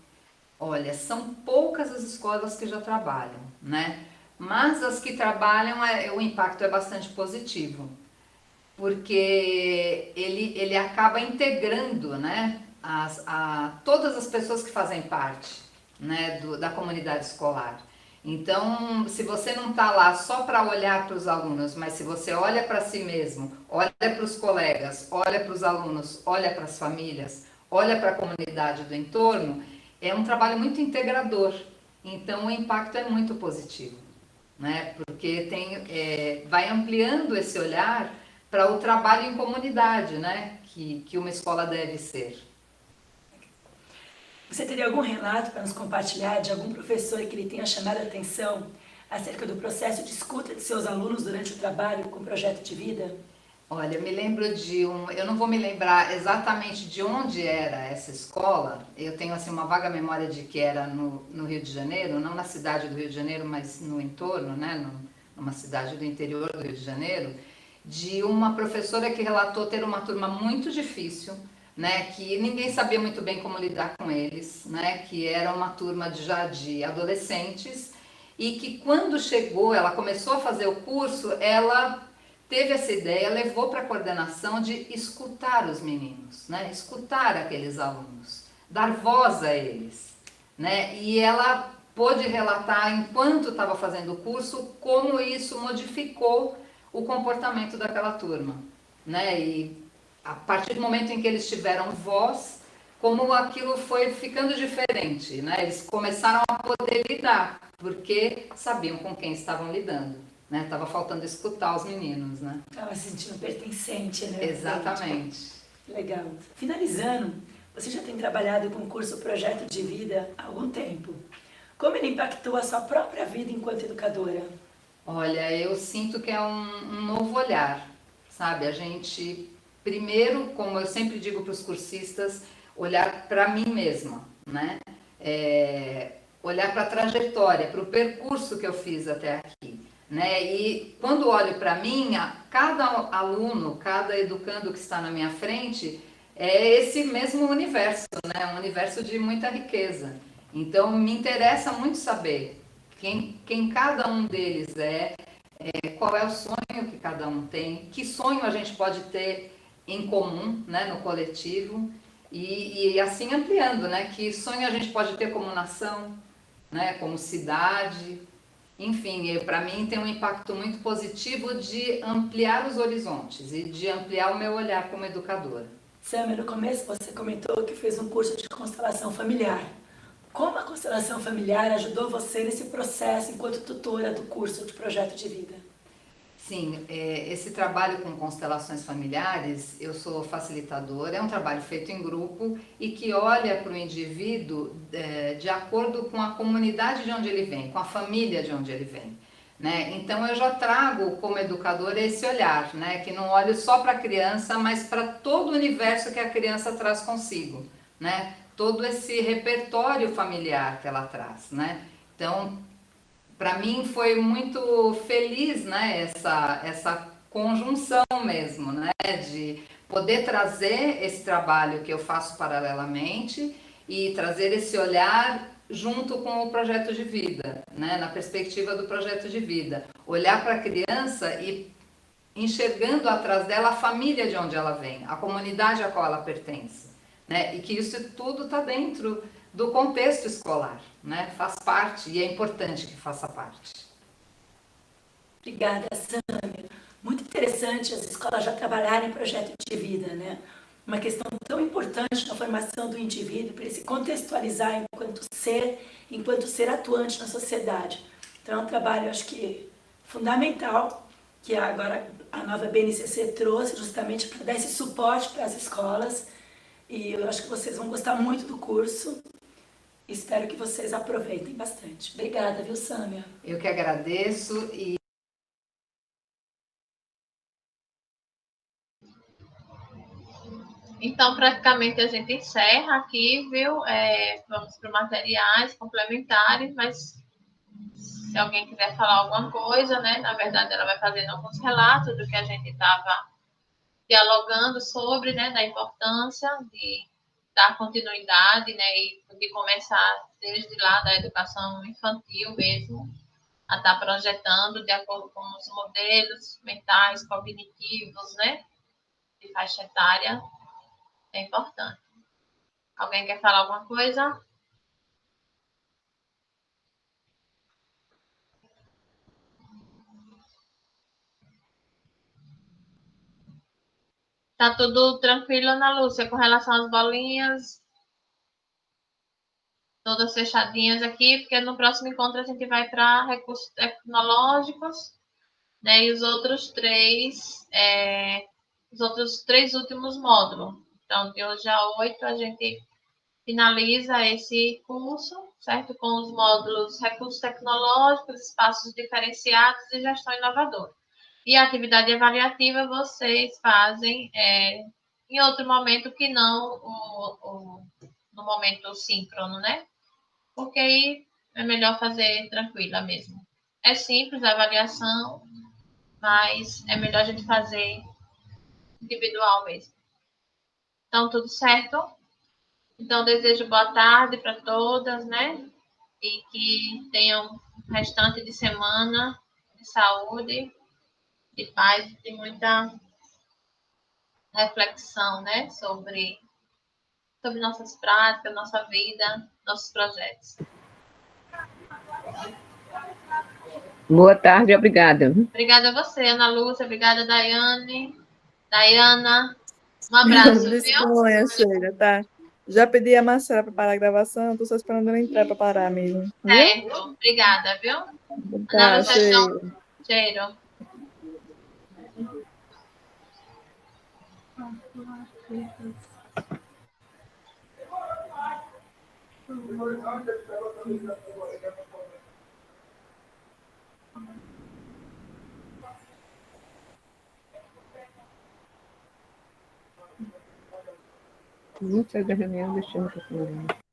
Olha, são poucas as escolas que já trabalham, né? Mas as que trabalham, o impacto é bastante positivo, porque ele acaba integrando, né, todas as pessoas que fazem parte, né, da comunidade escolar. Então, se você não está lá só para olhar para os alunos, mas se você olha para si mesmo, olha para os colegas, olha para os alunos, olha para as famílias, olha para a comunidade do entorno, é um trabalho muito integrador. Então, o impacto é muito positivo, né? Porque vai ampliando esse olhar para o trabalho em comunidade, né? Que uma escola deve ser. Você teria algum relato para nos compartilhar de algum professor que lhe tenha chamado a atenção acerca do processo de escuta de seus alunos durante o trabalho com o projeto de vida? Olha, eu me lembro eu não vou me lembrar exatamente de onde era essa escola, eu tenho assim uma vaga memória de que era no Rio de Janeiro, não na cidade do Rio de Janeiro, mas no entorno, né, numa cidade do interior do Rio de Janeiro, de uma professora que relatou ter uma turma muito difícil, né, que ninguém sabia muito bem como lidar com eles, né, que era uma turma já de adolescentes, e que quando chegou, ela começou a fazer o curso, ela teve essa ideia, levou para a coordenação de escutar os meninos, né? Escutar aqueles alunos, dar voz a eles, né? E ela pôde relatar, enquanto estava fazendo o curso, como isso modificou o comportamento daquela turma, né? E a partir do momento em que eles tiveram voz, como aquilo foi ficando diferente, né? Eles começaram a poder lidar, porque sabiam com quem estavam lidando. Né? Tava faltando escutar os meninos, né? Estava se sentindo pertencente, né? Exatamente. Legal. Finalizando, você já tem trabalhado com o curso Projeto de Vida há algum tempo. Como ele impactou a sua própria vida enquanto educadora? Olha, eu sinto que é um novo olhar, sabe? A gente, primeiro, como eu sempre digo para os cursistas, olhar para mim mesma, né? Olhar para a trajetória, para o percurso que eu fiz até aqui. Né? E quando olho para mim, cada aluno, cada educando que está na minha frente é esse mesmo universo, né? Um universo de muita riqueza. Então me interessa muito saber quem cada um deles qual é o sonho que cada um tem, que sonho a gente pode ter em comum, né? No coletivo e assim ampliando, né? Que sonho a gente pode ter como nação, né? Como cidade. Enfim, para mim tem um impacto muito positivo de ampliar os horizontes e de ampliar o meu olhar como educadora. Sâmia, no começo você comentou que fez um curso de constelação familiar. Como a constelação familiar ajudou você nesse processo enquanto tutora do curso de Projeto de Vida? Sim, esse trabalho com constelações familiares, eu sou facilitadora, é um trabalho feito em grupo e que olha para o indivíduo de acordo com a comunidade de onde ele vem, com a família de onde ele vem. né? Então eu já trago como educadora esse olhar, né? Que não olho só para a criança, mas para todo o universo que a criança traz consigo, né? Todo esse repertório familiar que ela traz, né? Então, para mim foi muito feliz, né? Essa conjunção mesmo, né? De poder trazer esse trabalho que eu faço paralelamente e trazer esse olhar junto com o projeto de vida, né? Na perspectiva do projeto de vida. Olhar para a criança e enxergando atrás dela a família de onde ela vem, a comunidade a qual ela pertence, né? E que isso tudo está dentro do contexto escolar, né? Faz parte e é importante que faça parte. Obrigada, Sâmia. Muito interessante as escolas já trabalharem em projeto de vida, né? Uma questão tão importante na formação do indivíduo, para ele se contextualizar enquanto ser atuante na sociedade. Então, é um trabalho, acho que, fundamental, que agora a nova BNCC trouxe justamente para dar esse suporte para as escolas. E eu acho que vocês vão gostar muito do curso. Espero que vocês aproveitem bastante. Obrigada, viu, Sâmia? Eu que agradeço e Então, praticamente a gente encerra aqui, viu? Vamos para materiais complementares, mas se alguém quiser falar alguma coisa, né? Na verdade, ela vai fazendo alguns relatos do que a gente estava dialogando sobre, né? Da importância de dar continuidade, né? E de começar desde lá da educação infantil mesmo, a estar projetando de acordo com os modelos mentais, cognitivos, né? De faixa etária, é importante. Alguém quer falar alguma coisa? Tá tudo tranquilo, Ana Lúcia, com relação às bolinhas, todas fechadinhas aqui, porque no próximo encontro a gente vai para recursos tecnológicos, né? E os outros três últimos módulos. Então, de hoje a 8 a gente finaliza esse curso, certo? Com os módulos recursos tecnológicos, espaços diferenciados e gestão inovadora. E a atividade avaliativa vocês fazem em outro momento que não no momento síncrono, né? Porque aí é melhor fazer tranquila mesmo. É simples a avaliação, mas é melhor a gente fazer individual mesmo. Então, tudo certo? Então, desejo boa tarde para todas, né? E que tenham um restante de semana de saúde, de paz, de muita reflexão, né? Sobre nossas práticas, nossa vida, nossos projetos. Boa tarde, obrigada. Obrigada a você, Ana Lúcia. Obrigada, Daiane. Daiana, um abraço, Disponha, Sheila, tá? Já pedi a Marcela para parar a gravação, tô só esperando ela entrar para parar mesmo, viu? Certo. Obrigada, viu? Ana Tá, Lúcia, Sheila. cheiro. Não sei da reunião, deixa eu ver.